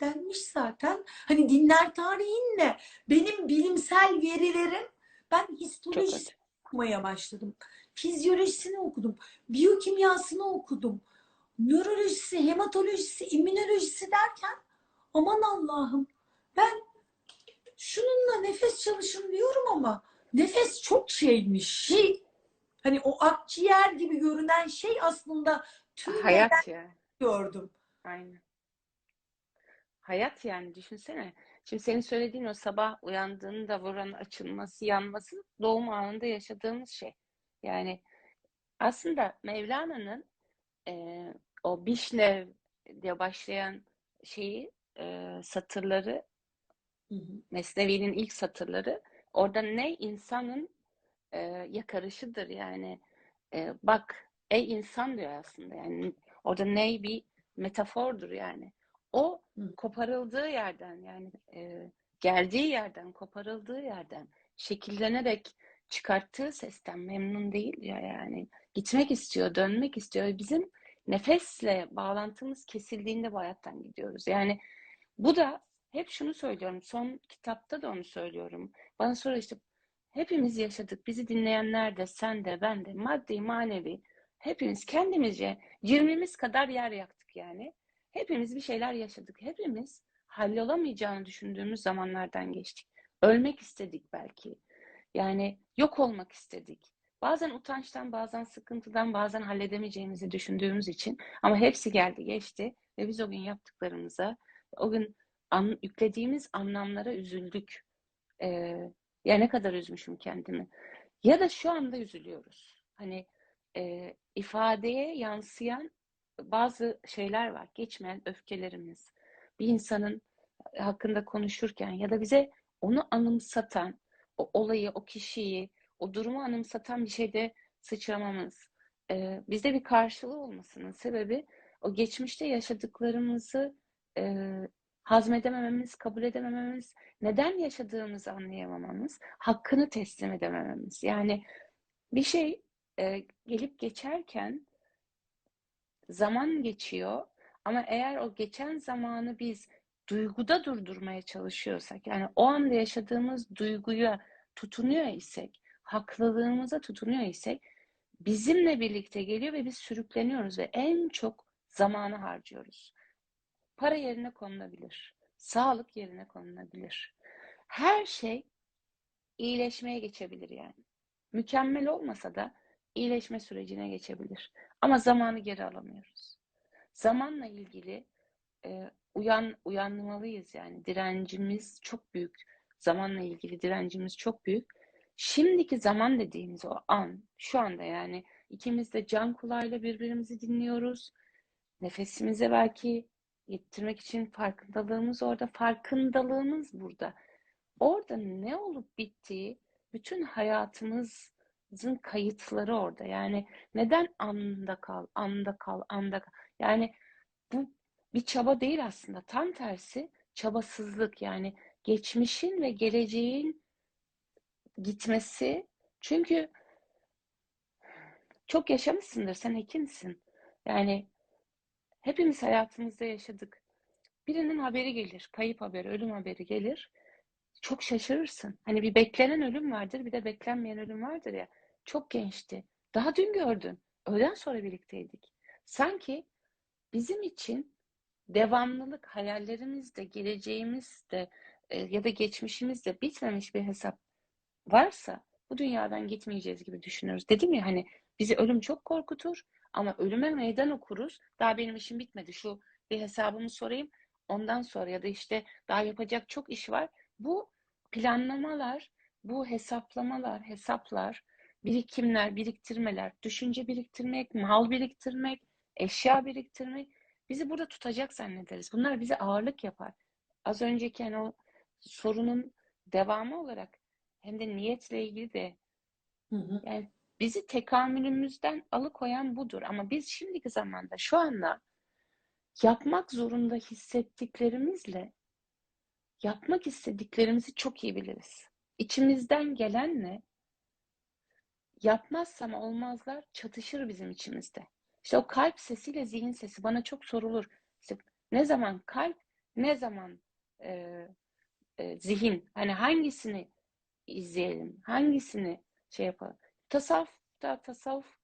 Denmiş zaten. Hani dinler tarihinle benim bilimsel verilerim ben Çok histolojisini öte. okumaya başladım. Fizyolojisini okudum. Biyokimyasını okudum. Nörolojisi, hematolojisi, immünolojisi derken aman Allah'ım ben şununla nefes çalışın diyorum ama nefes çok şeymiş. Hani o akciğer gibi görünen şey aslında tüm beden Hayat ya. gördüm. Aynen. Hayat yani düşünsene. Şimdi senin söylediğin o sabah uyandığında buranın açılması, yanması doğum anında yaşadığımız şey. Yani aslında Mevlana'nın o Bişnev diye başlayan şeyi satırları Hı hı. Mesnevi'nin ilk satırları orada ne insanın yakarışıdır yani. Bak ey insan diyor aslında yani orada ney bir metafordur yani. O Hı. koparıldığı yerden yani geldiği yerden koparıldığı yerden şekillenerek çıkarttığı sesten memnun değil ya yani. Gitmek istiyor, dönmek istiyor. Bizim nefesle bağlantımız kesildiğinde bu hayattan gidiyoruz. Yani bu da hep şunu söylüyorum. Son kitapta da onu söylüyorum. Bana sonra işte hepimiz yaşadık. Bizi dinleyenler de, sen de, ben de, maddi, manevi. Hepimiz kendimizce 20'miz kadar yer yaktık yani. Hepimiz bir şeyler yaşadık. Hepimiz hallolamayacağını düşündüğümüz zamanlardan geçtik. Ölmek istedik belki. Yani yok olmak istedik. Bazen utançtan, bazen sıkıntıdan, bazen halledemeyeceğimizi düşündüğümüz için. Ama hepsi geldi, geçti ve biz o gün yaptıklarımıza, o gün yüklediğimiz anlamlara üzüldük. Ya ne kadar üzmüşüm kendimi. Ya da şu anda üzülüyoruz. Hani ifadeye yansıyan bazı şeyler var. Geçmeyen öfkelerimiz. Bir insanın hakkında konuşurken ya da bize onu anımsatan, o olayı, o kişiyi, o durumu anımsatan bir şeyde sıçramamız. Bizde bir karşılığı olmasının sebebi o geçmişte yaşadıklarımızı e, hazmedemememiz, kabul edemememiz, neden yaşadığımızı anlayamamamız, hakkını teslim edemememiz. Yani bir şey gelip geçerken zaman geçiyor ama eğer o geçen zamanı biz duyguda durdurmaya çalışıyorsak, yani o anda yaşadığımız duyguya tutunuyor isek, haklılığımıza tutunuyor isek, bizimle birlikte geliyor ve biz sürükleniyoruz ve en çok zamanı harcıyoruz. Para yerine konulabilir, sağlık yerine konulabilir. Her şey iyileşmeye geçebilir yani. Mükemmel olmasa da iyileşme sürecine geçebilir. Ama zamanı geri alamıyoruz. Zamanla ilgili uyanmalıyız yani. Direncimiz çok büyük. Zamanla ilgili direncimiz çok büyük. Şimdiki zaman dediğimiz o an, şu anda yani ikimiz de can kulağıyla birbirimizi dinliyoruz. Nefesimize belki yettirmek için farkındalığımız orada, farkındalığımız burada. Orada ne olup bittiği, bütün hayatımızın kayıtları orada. Yani neden anda kal, anda kal, anda kal. Yani bu bir çaba değil aslında. Tam tersi çabasızlık. Yani geçmişin ve geleceğin gitmesi. Çünkü çok yaşamışsındır, sen hekimsin. Yani hepimiz hayatımızda yaşadık. Birinin haberi gelir, kayıp haberi, ölüm haberi gelir. Çok şaşırırsın. Hani bir beklenen ölüm vardır, bir de beklenmeyen ölüm vardır ya. Çok gençti. Daha dün gördün. Öğleden sonra birlikteydik. Sanki bizim için devamlılık, hayallerimizde, geleceğimizde ya da geçmişimizde bitmemiş bir hesap varsa bu dünyadan gitmeyeceğiz gibi düşünürüz. Dedim ya hani bizi ölüm çok korkutur ama ölüme meydan okuruz. Daha benim işim bitmedi. Şu bir hesabımı sorayım. Ondan sonra ya da işte daha yapacak çok iş var. Bu planlamalar, bu hesaplamalar, hesaplar, birikimler, biriktirmeler, düşünce biriktirmek, mal biriktirmek, eşya biriktirmek bizi burada tutacak zannederiz. Bunlar bize ağırlık yapar. Az önceki hani o sorunun devamı olarak hem de niyetle ilgili de Hı hı. yani bizi tekamülümüzden alıkoyan budur. Ama biz şimdiki zamanda şu anda yapmak zorunda hissettiklerimizle yapmak istediklerimizi çok iyi biliriz. İçimizden gelenle yapmazsam olmazlar çatışır bizim içimizde. İşte o kalp sesiyle zihin sesi bana çok sorulur. İşte ne zaman kalp, ne zaman e, zihin, hani hangisini izleyelim, hangisini şey yapalım. Tasavvuf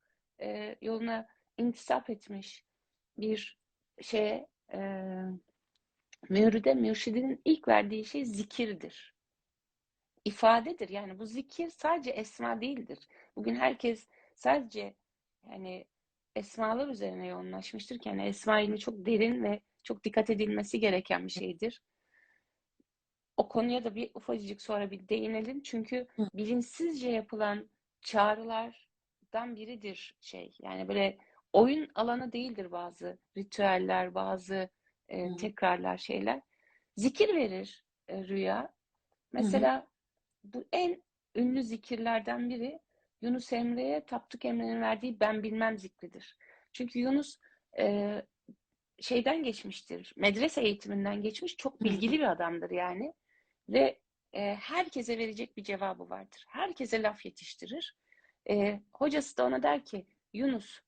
yoluna intisap etmiş bir şeye mürşidinin ilk verdiği şey zikirdir. İfadedir. Yani bu zikir sadece esma değildir. Bugün herkes sadece yani esmalar üzerine yoğunlaşmıştır ki yani esma ilmi çok derin ve çok dikkat edilmesi gereken bir şeydir. O konuya da bir ufacık sonra bir değinelim. Çünkü Hı bilinçsizce yapılan çağrılardan biridir şey. Yani böyle oyun alanı değildir bazı ritüeller, bazı hı. tekrarlar şeyler. Zikir verir rüya. Hı hı. Mesela bu en ünlü zikirlerden biri. Yunus Emre'ye Tapduk Emre'nin verdiği ben bilmem zikridir. Çünkü Yunus e, şeyden geçmiştir, medrese eğitiminden geçmiş, çok bilgili bir adamdır yani. Ve herkese verecek bir cevabı vardır. Herkese laf yetiştirir. Hocası da ona der ki, Yunus,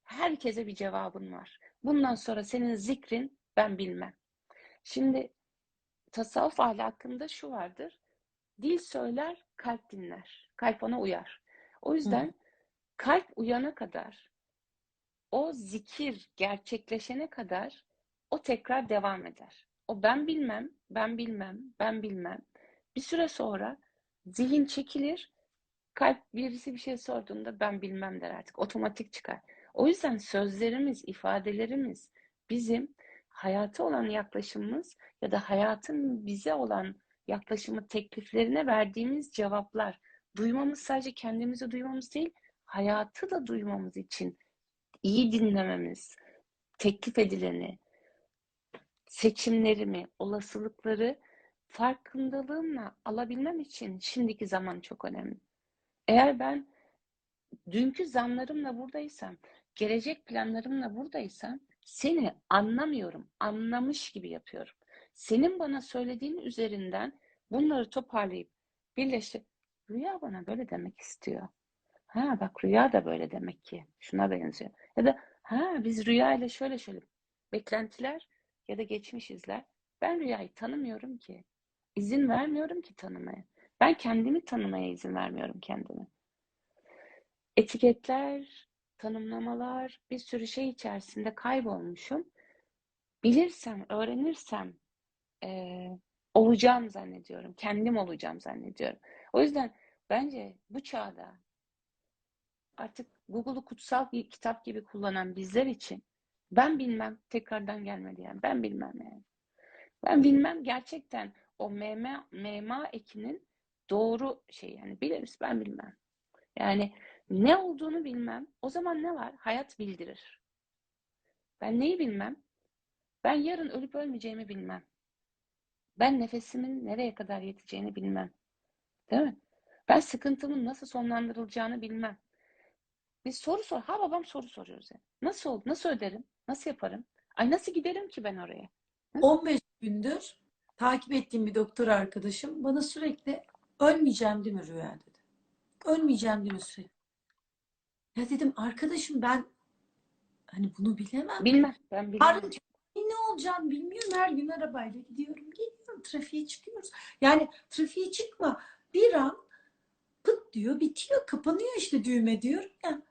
herkese bir cevabın var. Bundan sonra senin zikrin ben bilmem. Şimdi tasavvuf ahlakında şu vardır. Dil söyler, kalp dinler. Kalp ona uyar. O Hı hı. yüzden kalp uyana kadar, o zikir gerçekleşene kadar o tekrar devam eder. O ben bilmem, ben bilmem, ben bilmem. Bir süre sonra zihin çekilir, kalp birisi bir şey sorduğunda ben bilmem der artık. Otomatik çıkar. O yüzden sözlerimiz, ifadelerimiz bizim hayata olan yaklaşımımız ya da hayatın bize olan yaklaşımı tekliflerine verdiğimiz cevaplar. Duymamız sadece kendimizi duymamız değil, hayatı da duymamız için iyi dinlememiz, teklif edileni, seçimlerimi, olasılıkları farkındalığımla alabilmem için şimdiki zaman çok önemli. Eğer ben dünkü zanlarımla buradaysam, gelecek planlarımla buradaysam seni anlamıyorum, anlamış gibi yapıyorum. Senin bana söylediğin üzerinden bunları toparlayıp birleştirip Rüya bana böyle demek istiyor. Ha bak Rüya da böyle demek ki. Şuna benziyor. Ya da ha biz Rüya ile şöyle şöyle beklentiler ya da geçmiş izler. Ben Rüyayı tanımıyorum ki. İzin vermiyorum ki tanımaya. Ben kendimi tanımaya izin vermiyorum kendime. Etiketler, tanımlamalar, bir sürü şey içerisinde kaybolmuşum. Bilirsem, öğrenirsem olacağım zannediyorum. Kendim olacağım zannediyorum. O yüzden bence bu çağda artık Google'u kutsal bir kitap gibi kullanan bizler için ben bilmem tekrardan gelmedi yani. Ben bilmem yani. Ben bilmem gerçekten o mema ekinin doğru şey yani biliriz ben bilmem. Yani ne olduğunu bilmem. O zaman ne var? Hayat bildirir. Ben neyi bilmem? Ben yarın ölüp ölmeyeceğimi bilmem. Ben nefesimin nereye kadar yeteceğini bilmem. Değil mi? Ben sıkıntımın nasıl sonlandırılacağını bilmem. Biz soru sor. Ha babam soru soruyoruz yani. Nasıl oldu? Nasıl öderim? Nasıl yaparım? Ay nasıl giderim ki ben oraya? Hı? 15 gündür takip ettiğim bir doktor arkadaşım bana sürekli ölmeyeceğim değil mi Rüya dedi. Ölmeyeceğim değil mi sürekli? Ya dedim arkadaşım ben hani bunu bilemem. Bilmem. Ben Yarın bilmem. ne olacağını bilmiyorum. Her gün arabayla gidiyorum, geliyorum, trafiğe çıkıyoruz. Yani trafiğe çıkma. Bir an pıt diyor, bitiyor, kapanıyor işte düğme diyorum ya.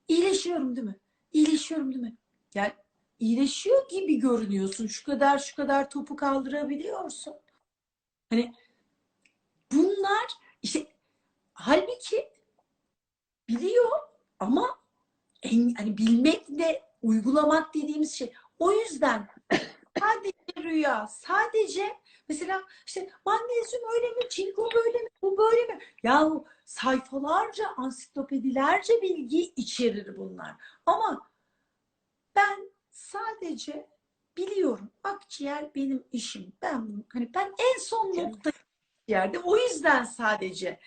İyileşiyorum değil mi? İyileşiyorum değil mi? Yani iyileşiyor gibi görünüyorsun. Şu kadar şu kadar topu kaldırabiliyorsun. Hani bunlar işte halbuki biliyor ama hani bilmekle uygulamak dediğimiz şey. O yüzden sadece rüya, sadece mesela işte magnezyum öyle mi, çinko böyle mi, bu böyle mi? Yahu sayfalarca, ansiklopedilerce bilgi içerir bunlar. Ama ben sadece biliyorum. Akciğer benim işim. Ben en son Canım. nokta yerde. O yüzden sadece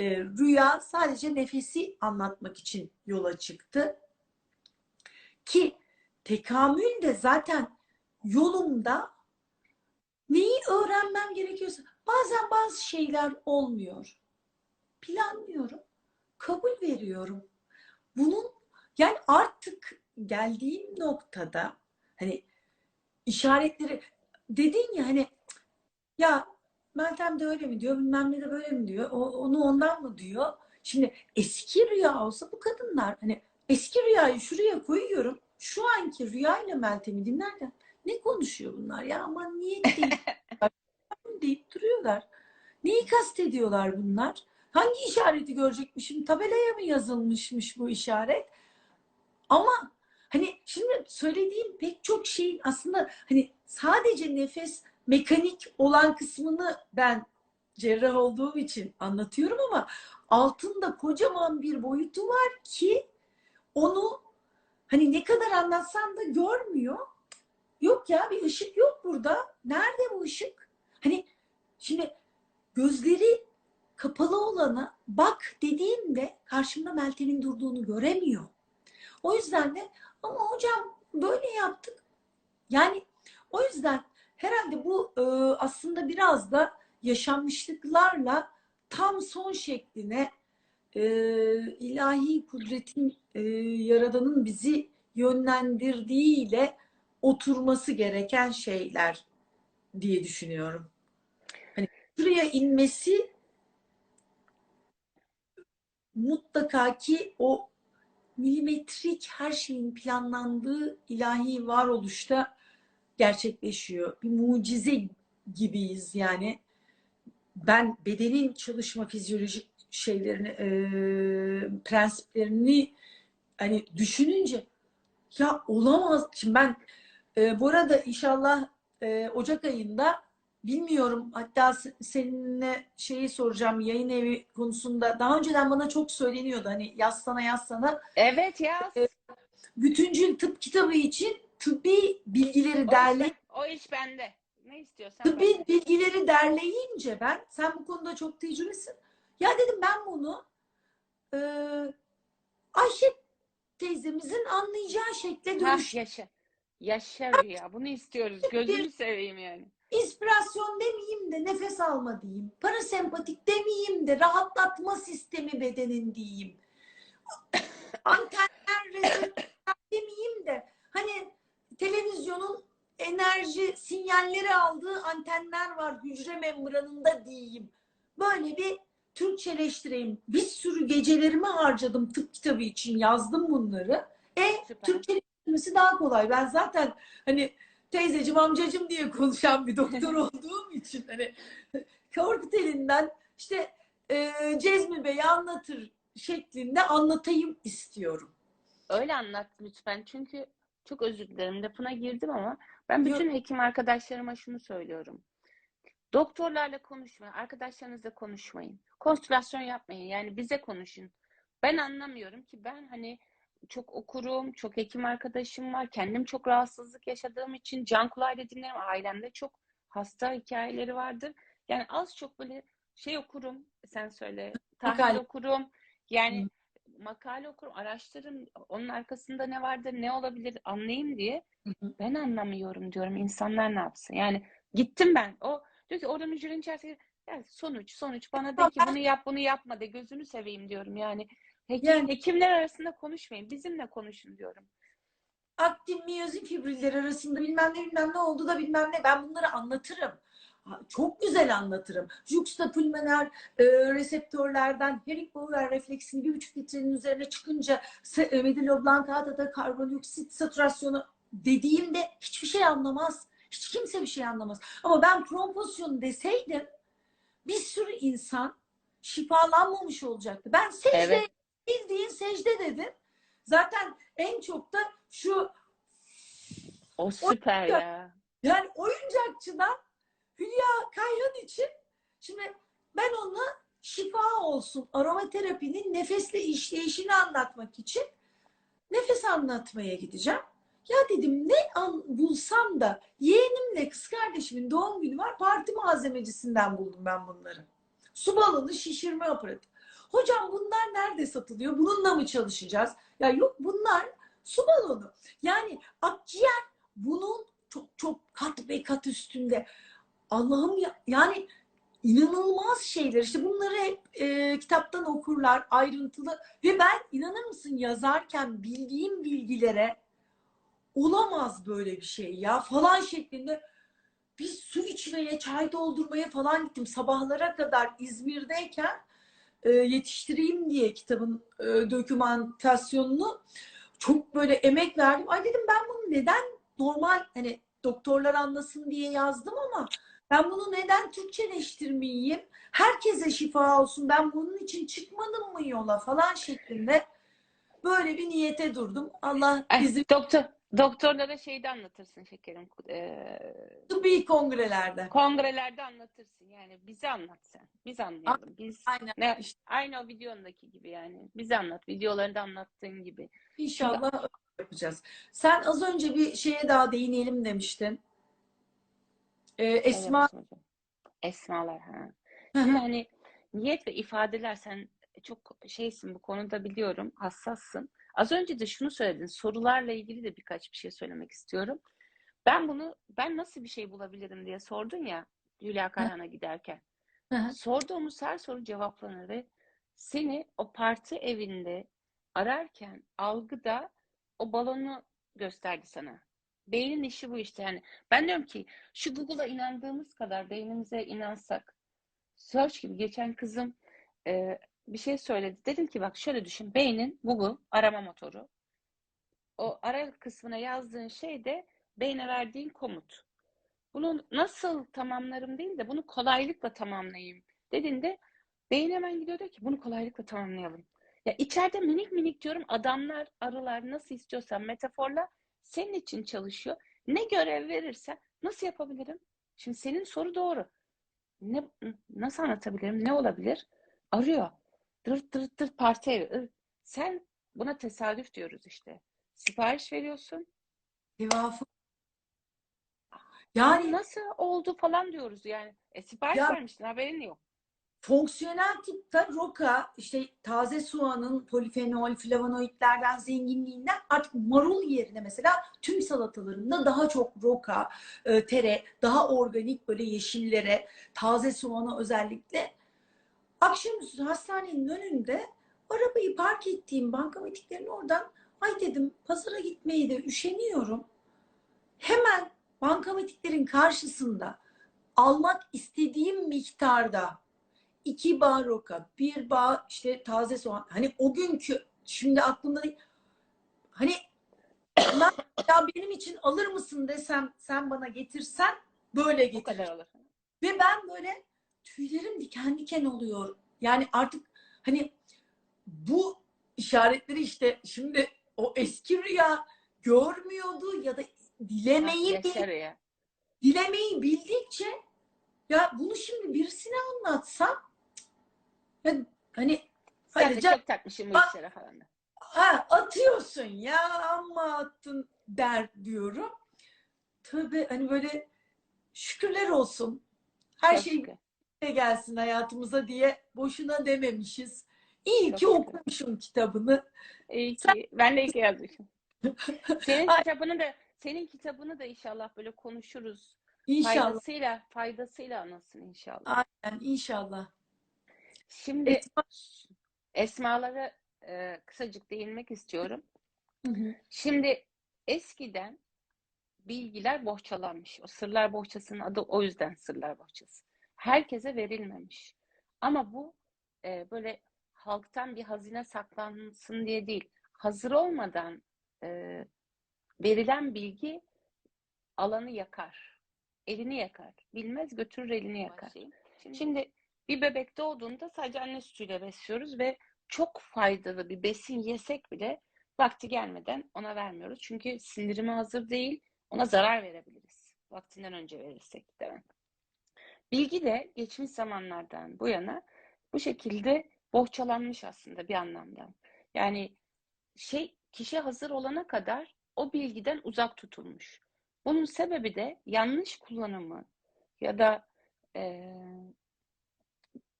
rüya sadece nefesi anlatmak için yola çıktı. Ki tekamül de zaten yolumda neyi öğrenmem gerekiyorsa bazen bazı şeyler olmuyor. Planlıyorum, kabul veriyorum. Bunun yani artık geldiğim noktada hani işaretleri dedin ya hani ya Meltem de öyle mi diyor bilmem ne de böyle mi diyor onu ondan mı diyor. Şimdi eski rüya olsa bu kadınlar hani eski rüyayı şuraya koyuyorum. Şu anki rüyayla Meltem'i dinlerken ne konuşuyor bunlar ya aman niyet deyip, deyip duruyorlar. Neyi kastediyorlar bunlar? Hangi işareti görecekmişim? Tabelaya mı yazılmışmış bu işaret? Ama hani şimdi söylediğim pek çok şeyin aslında hani sadece nefes mekanik olan kısmını ben cerrah olduğum için anlatıyorum ama altında kocaman bir boyutu var ki onu hani ne kadar anlatsam da görmüyor. Yok ya bir ışık yok burada. Nerede bu ışık? Hani şimdi gözleri kapalı olana bak dediğimde karşımda Meltem'in durduğunu göremiyor. O yüzden de ama hocam böyle yaptık. Yani o yüzden herhalde bu aslında biraz da yaşanmışlıklarla tam son şekline ilahi kudretin, Yaradan'ın bizi yönlendirdiğiyle oturması gereken şeyler diye düşünüyorum. Hani şuraya inmesi mutlaka ki o milimetrik her şeyin planlandığı ilahi varoluşta gerçekleşiyor. Bir mucize gibiyiz yani. Ben bedenin çalışma fizyolojik şeylerini, prensiplerini hani düşününce ya olamaz. Şimdi ben bu arada inşallah Ocak ayında bilmiyorum, hatta seninle şeyi soracağım, yayın evi konusunda daha önceden bana çok söyleniyordu hani yazsana yazsana. Evet yaz. Bütüncül tıp kitabı için tıbbi bilgileri O iş, derleyip o iş bende. Ne istiyorsan tıbbi bende. bilgileri derleyince ben, sen bu konuda çok tecrübesin. Ya dedim ben bunu e, Ayşe teyzemizin anlayacağı şekle Hah dönüş yaşa. Yaşa Rüya. Bunu istiyoruz. bir Gözünü seveyim yani. İspirasyon demeyeyim de nefes alma diyeyim. Parasempatik demeyeyim de rahatlatma sistemi bedenin diyeyim. Antenler, reseptörler demeyeyim de hani televizyonun enerji sinyalleri aldığı antenler var hücre membranında diyeyim. Böyle bir Türkçeleştireyim. Bir sürü gecelerimi harcadım tıp kitabı için, yazdım bunları. Süper. Türkçeleştirmesi daha kolay. Ben zaten hani teyzecim amcacım diye konuşan bir doktor olduğum için hani Korkutelinden işte Cezmi Bey'i anlatır şeklinde anlatayım istiyorum. Öyle anlat lütfen. Çünkü çok özür dilerim. Lafına girdim ama ben Yok, bütün hekim arkadaşlarıma şunu söylüyorum. Doktorlarla konuşmayın. Arkadaşlarınızla konuşmayın. Konstülasyon yapmayın. Yani bize konuşun. Ben anlamıyorum ki, ben hani çok okurum, çok hekim arkadaşım var. Kendim çok rahatsızlık yaşadığım için can kulağıyla dinlerim. Ailemde çok hasta hikayeleri vardır. Yani az çok böyle şey okurum. Sen söyle. Tahlil makale. okurum. Yani makale okurum, araştırırım. Onun arkasında ne vardır, ne olabilir anlayayım diye. Ben anlamıyorum diyorum. İnsanlar ne yapsın? Yani gittim ben. O diyor ki oradan hücrenin içerisinde, ya sonuç bana de ki bunu yap bunu yapma de, gözünü seveyim diyorum yani. Yani Hekimler arasında konuşmayın, bizimle konuşun diyorum. aktin miyozin fibriller arasında bilmem ne oldu da bilmem ne. Ben bunları anlatırım. Çok güzel anlatırım. Juxtapulmoner reseptörlerden Hering-Bauer refleksini 1,5 litrenin üzerine çıkınca medulla oblongata karbondioksit satürasyonu dediğimde hiçbir şey anlamaz. Hiç kimse bir şey anlamaz. Ama ben promposyon deseydim bir sürü insan şifalanmamış olacaktı. Ben secde, Evet, bildiğin secde dedim. Zaten en çok da şu o süper oyuncak, ya. yani oyuncakçıdan Hülya Kayhan için şimdi ben ona şifa olsun aromaterapinin nefesle işleyişini anlatmak için nefes anlatmaya gideceğim. Ya dedim ne bulsam da, yeğenimle kız kardeşimin doğum günü var, parti malzemecisinden buldum ben bunları. Su balonu şişirme aparatı. Hocam bunlar nerede satılıyor? Bununla mı çalışacağız? Ya yok, bunlar su balonu. Yani akciğer bunun çok çok kat ve kat üstünde. Allah'ım ya, yani inanılmaz şeyler. İşte bunları hep kitaptan okurlar ayrıntılı ve ben inanır mısın yazarken bildiğim bilgilere olamaz böyle bir şey ya falan şeklinde bir su içmeye, çay doldurmaya falan gittim. Sabahlara kadar İzmir'deyken yetiştireyim diye kitabın dokümantasyonunu çok böyle emek verdim. Ay dedim ben bunu neden normal hani doktorlar anlasın diye yazdım ama ben bunu neden Türkçeleştirmeyeyim? Herkese şifa olsun. Ben bunun için çıkmadım mı yola falan şeklinde böyle bir niyete durdum. Allah izin Doktorlara şeyde anlatırsın şekerim. tıbbi kongrelerde. Kongrelerde anlatırsın. Yani bize anlat sen. Biz anlayalım. Biz Aynen ne işte aynı o videondaki gibi yani. Bize anlat. Videolarında anlattığın gibi. Çünkü inşallah öyle yapacağız. Sen az önce bir şeye daha değinelim demiştin. söyle Esma. bakayım hocam. Esmalar ha. Şimdi hani niyet ve ifadeler, sen çok şeysin bu konuda, biliyorum, hassassın. Az önce de şunu söyledin. Sorularla ilgili de birkaç bir şey söylemek istiyorum. Ben nasıl bir şey bulabilirim diye sordun ya Hülya Kayhan'a giderken. Sorduğumuz her soru cevaplanır ve seni o parti evinde ararken algıda o balonu gösterdi sana. Beynin işi bu işte. Yani ben diyorum ki şu Google'a inandığımız kadar beynimize inansak. Search gibi, geçen kızım bir şey söyledi. Dedim ki bak şöyle düşün. Beynin Google arama motoru. O ara kısmına yazdığın şey de beyne verdiğin komut. Bunu nasıl tamamlarım değil de bunu kolaylıkla tamamlayayım dediğinde beyin hemen gidiyor, diyor ki bunu kolaylıkla tamamlayalım. Ya içeride minik minik diyorum adamlar, arılar, nasıl istiyorsan metaforla senin için çalışıyor. Ne görev verirsen nasıl yapabilirim? Şimdi senin soru doğru. Ne, nasıl anlatabilirim? Ne olabilir? Arıyor. Dırt dırt dırt parti evi. Sen buna tesadüf diyoruz işte. Sipariş veriyorsun. Tevafuk. Bu Yani nasıl oldu falan diyoruz yani. Sipariş ya vermiştin, haberin yok. fonksiyonel tıpta roka, işte taze soğanın polifenol, flavonoidlerden zenginliğinden artık marul yerine mesela tüm salatalarında daha çok roka, tere, daha organik böyle yeşillere, taze soğana özellikle. Akşamüstü hastanenin önünde arabayı park ettiğim bankamatiklerin oradan, ay dedim pazara gitmeyi de üşeniyorum. Hemen bankamatiklerin karşısında almak istediğim miktarda 2 bağ roka, 1 bağ işte taze soğan. Hani o günkü şimdi aklımda değil. Hani ben, ya benim için alır mısın desem, sen bana getirsen böyle O kadar getirir. olur. Ve ben böyle tüylerim diken diken oluyor. Yani artık hani bu işaretleri işte şimdi o eski rüya görmüyordu ya da Hah, dilemeyi bil- yaşar. dilemeyi bildikçe, ya bunu şimdi birisine anlatsam, ya hani Sen hadi de canım, çok takmışsın bu işlere falan da. atıyorsun ya, amma attın der diyorum. Tabii hani böyle şükürler olsun. Her Çok şey şükür. gelsin hayatımıza diye boşuna dememişiz. İyi ki Çok şükür. okumuşum kitabını. İyi Sen ki. Ben de iyi ki yazmışım. Senin ay, kitabını da senin kitabını da inşallah böyle konuşuruz. inşallah. Faydasıyla anlasın inşallah. Aynen inşallah. Şimdi Esma. esmalara kısacık değinmek istiyorum. Hı hı. Şimdi eskiden bilgiler bohçalanmış. O sırlar bohçasının adı o yüzden sırlar bohçası. Herkese verilmemiş. Ama bu böyle halktan bir hazine saklansın diye değil. Hazır olmadan e, verilen bilgi alanı yakar. Elini yakar. Bilmez götürür, elini yakar. Şimdi bir bebek doğduğunda sadece anne sütüyle besliyoruz ve çok faydalı bir besin yesek bile vakti gelmeden ona vermiyoruz. Çünkü sindirime hazır değil, ona zarar verebiliriz. Vaktinden önce verirsek de. Bilgi de geçmiş zamanlardan bu yana bu şekilde bohçalanmış aslında bir anlamda. Yani kişi hazır olana kadar o bilgiden uzak tutulmuş. Bunun sebebi de yanlış kullanımı ya da e,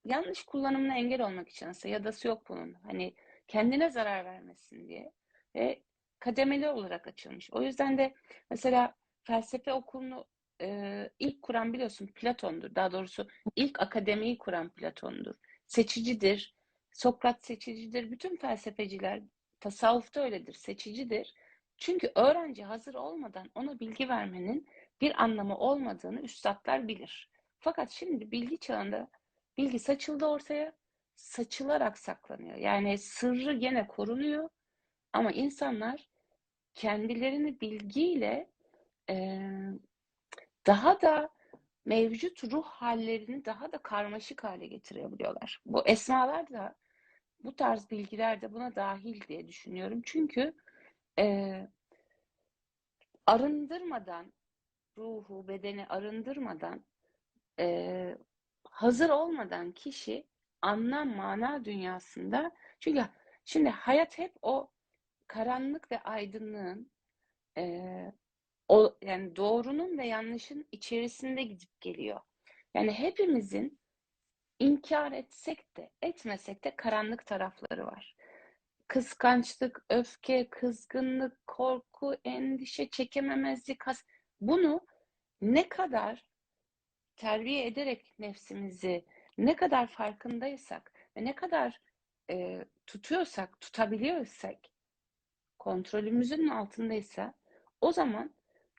yanlış kullanımına engel olmak için, aslında yadası yok bunun. Hani kendine zarar vermesin diye ve kademeli olarak açılmış. O yüzden de mesela felsefe okulunu ilk kuran biliyorsun Platon'dur. Daha doğrusu ilk akademiyi kuran Platon'dur. Seçicidir. Sokrat seçicidir. Bütün felsefeciler tasavvufta öyledir. Seçicidir. Çünkü öğrenci hazır olmadan ona bilgi vermenin bir anlamı olmadığını üstatlar bilir. Fakat şimdi bilgi çağında bilgi saçıldı ortaya, saçılarak saklanıyor. Yani sırrı gene korunuyor ama insanlar kendilerini bilgiyle e, daha da mevcut ruh hallerini daha da karmaşık hale getirebiliyorlar. Bu esmalar da bu tarz bilgiler de buna dahil diye düşünüyorum. Çünkü e, arındırmadan, ruhu, bedeni arındırmadan, e, hazır olmadan kişi anlam, mana dünyasında, çünkü şimdi hayat hep o karanlık ve aydınlığın, o yani doğrunun ve yanlışın içerisinde gidip geliyor. Yani hepimizin inkar etsek de etmesek de karanlık tarafları var. Kıskançlık, öfke, kızgınlık, korku, endişe, çekememezlik, bunu ne kadar terbiye ederek nefsimizi ne kadar farkındaysak ve ne kadar tutuyorsak, tutabiliyorsak, kontrolümüzün altındaysa o zaman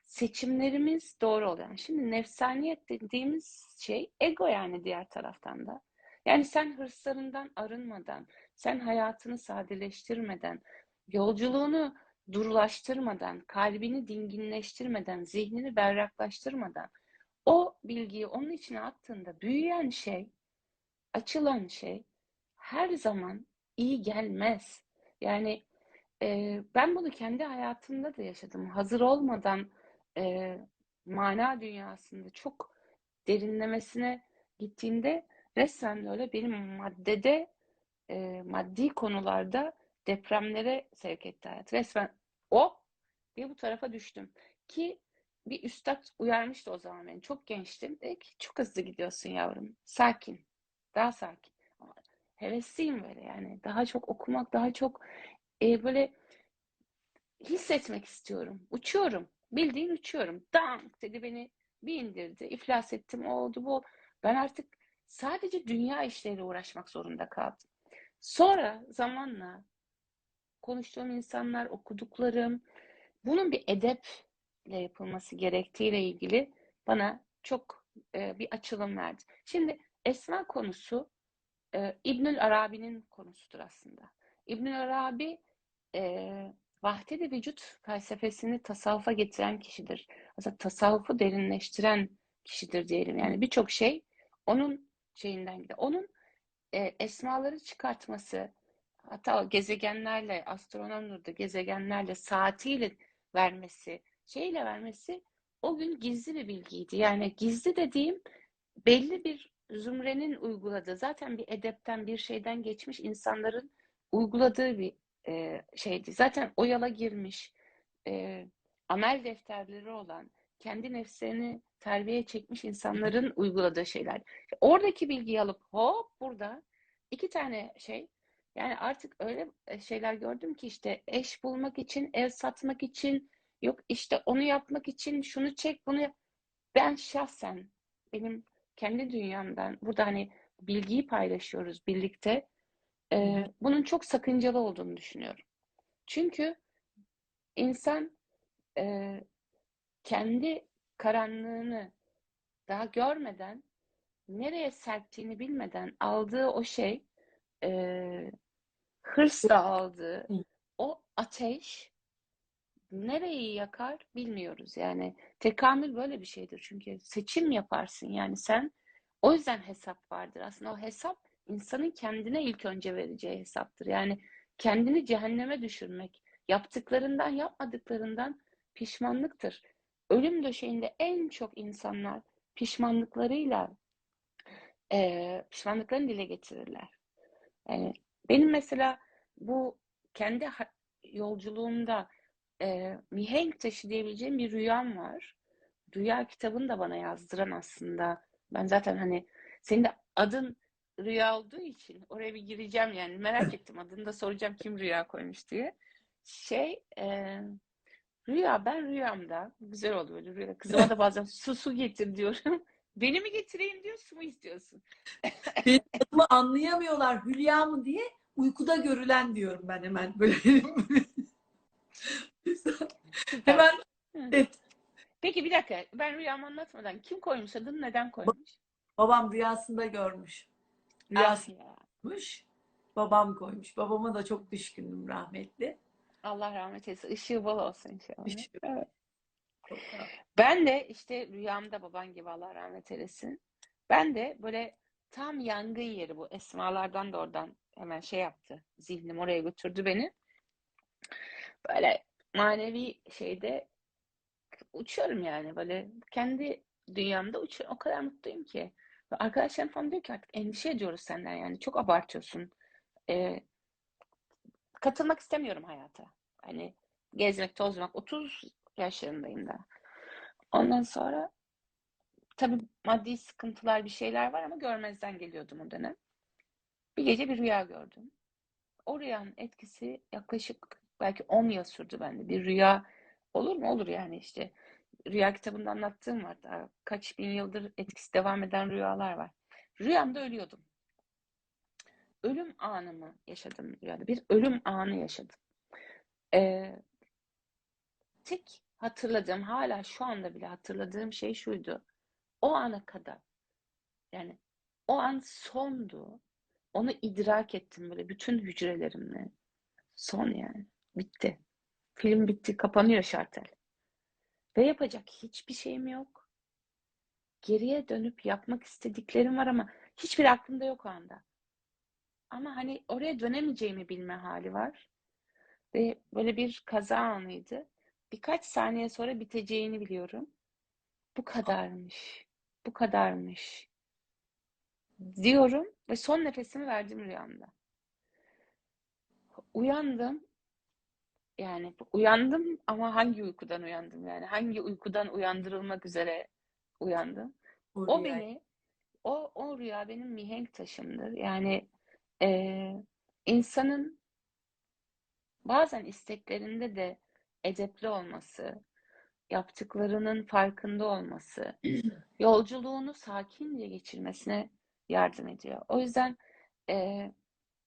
seçimlerimiz doğru oluyor. Yani şimdi nefsaniyet dediğimiz şey ego, yani diğer taraftan da. Yani sen hırslarından arınmadan, sen hayatını sadeleştirmeden, yolculuğunu durulaştırmadan, kalbini dinginleştirmeden, zihnini berraklaştırmadan o bilgiyi onun içine attığında büyüyen şey, açılan şey her zaman iyi gelmez. Yani ben bunu kendi hayatımda da yaşadım. Hazır olmadan e, mana dünyasında çok derinlemesine gittiğinde resmen öyle benim maddi konularda depremlere sevk etti hayat. Resmen o diye bu tarafa düştüm. Ki bir üstad uyarmıştı o zaman beni. Çok gençtim. Dedi ki çok hızlı gidiyorsun yavrum. Sakin. Daha sakin. Ama hevesliyim böyle yani. Daha çok okumak, daha çok böyle hissetmek istiyorum. Uçuyorum. Bildiğin uçuyorum. Dank dedi, beni bir indirdi. İflas ettim. O oldu bu. Ben artık sadece dünya işleriyle uğraşmak zorunda kaldım. Sonra zamanla konuştuğum insanlar, okuduklarım, bunun bir edeple yapılması gerektiğiyle ilgili bana çok bir açılım verdi. Şimdi esma konusu İbnül Arabi'nin konusudur aslında. İbnül Arabi e, vahdet-i vücut felsefesini tasavvufa getiren kişidir. Aslında tasavvufu derinleştiren kişidir diyelim. Yani birçok şey onun şeyinden gidiyor. Onun esmaları çıkartması, hatta gezegenlerle, astronomdur da gezegenlerle, saatiyle vermesi, şeyle vermesi o gün gizli bir bilgiydi. Yani gizli dediğim belli bir zümrenin uyguladığı, zaten bir edepten, bir şeyden geçmiş insanların uyguladığı bir şeydi. Zaten o yola girmiş, e, amel defterleri olan, kendi nefslerini terbiye çekmiş insanların uyguladığı şeyler. Oradaki bilgiyi alıp hop burada iki tane şey, yani artık öyle şeyler gördüm ki işte eş bulmak için, ev satmak için, yok işte onu yapmak için şunu çek, bunu yap. Ben şahsen benim kendi dünyamdan burada hani bilgiyi paylaşıyoruz birlikte. Bunun çok sakıncalı olduğunu düşünüyorum. Çünkü insan e, kendi karanlığını daha görmeden, nereye serptiğini bilmeden aldığı o şey, e, hırsla aldığı o ateş nereyi yakar bilmiyoruz. Yani tekamül böyle bir şeydir. Çünkü seçim yaparsın. Yani sen, o yüzden hesap vardır. Aslında o hesap insanın kendine ilk önce vereceği hesaptır. Yani kendini cehenneme düşürmek, yaptıklarından yapmadıklarından pişmanlıktır. Ölüm döşeğinde en çok insanlar pişmanlıklarıyla pişmanlıklarını dile getirirler. Yani benim mesela bu kendi yolculuğumda mihenk taşı diyebileceğim bir rüyam var. Rüya kitabını da bana yazdıran aslında. Ben zaten hani senin de adın Rüya olduğu için oraya bir gireceğim, yani merak ettim, adını da soracağım kim rüya koymuş diye. Şey rüya, ben rüyamda güzel oldu böyle rüya. Kızıma da bazen su getir diyorum. Beni mi getireyim diyor, su mu istiyorsun? Benim adımı anlayamıyorlar Hülya mı diye, uykuda görülen diyorum ben hemen böyle. Süper. Hemen Hı. evet, Peki bir dakika. Ben rüyamı anlatmadan kim koymuş adını, neden koymuş? babam rüyasında görmüş. Ah Rüyasında ya. görmüş. Babam koymuş. Babama da çok düşkündüm rahmetli. Allah rahmet eylesin. Işığı bol olsun inşallah. Düşkün. Evet. Ben de işte rüyamda baban gibi, Allah rahmet eylesin. Ben de böyle tam yangın yeri, bu esmalardan da oradan hemen şey yaptı. Zihnim oraya götürdü beni. Böyle manevi şeyde uçuyorum yani, böyle kendi dünyamda uçuyorum. O kadar mutluyum ki. Ve arkadaşlarım falan diyor ki artık endişe ediyoruz senden, yani çok abartıyorsun. Ee, Katılmak istemiyorum hayata. Hani gezmek, tozmak, 30 yaşlarındayım da. Ondan sonra tabii maddi sıkıntılar, bir şeyler var ama görmezden geliyordum o dönem. Bir gece bir rüya gördüm. O rüyanın etkisi yaklaşık belki 10 yıl sürdü bende. Bir rüya olur mu? Olur yani işte. Rüya kitabında anlattığım var. Daha kaç bin yıldır etkisi devam eden rüyalar var. Rüyamda ölüyordum. Ölüm anımı yaşadım rüyada. Bir ölüm anı yaşadım. Ee, Tek hatırladığım, hala şu anda bile hatırladığım şey şuydu. O ana kadar, yani o an sondu. Onu idrak ettim böyle bütün hücrelerimle. Son yani. Bitti. Film bitti, kapanıyor şartel. Ve yapacak hiçbir şeyim yok. Geriye dönüp yapmak istediklerim var ama hiçbir aklımda yok o anda. Ama hani oraya dönemeyeceğimi bilme hali var. Ve böyle bir kaza anıydı. Birkaç saniye sonra biteceğini biliyorum. Bu kadarmış. Bu kadarmış diyorum ve son nefesimi verdim rüyamda. Uyandım. Yani uyandım ama hangi uykudan uyandım yani? Hangi uykudan uyandırılmak üzere uyandım? O O rüyayı. beni, o rüya benim mihenk taşımdır. Yani insanın bazen isteklerinde de edepli olması, yaptıklarının farkında olması, yolculuğunu sakince geçirmesine yardım ediyor. O yüzden e,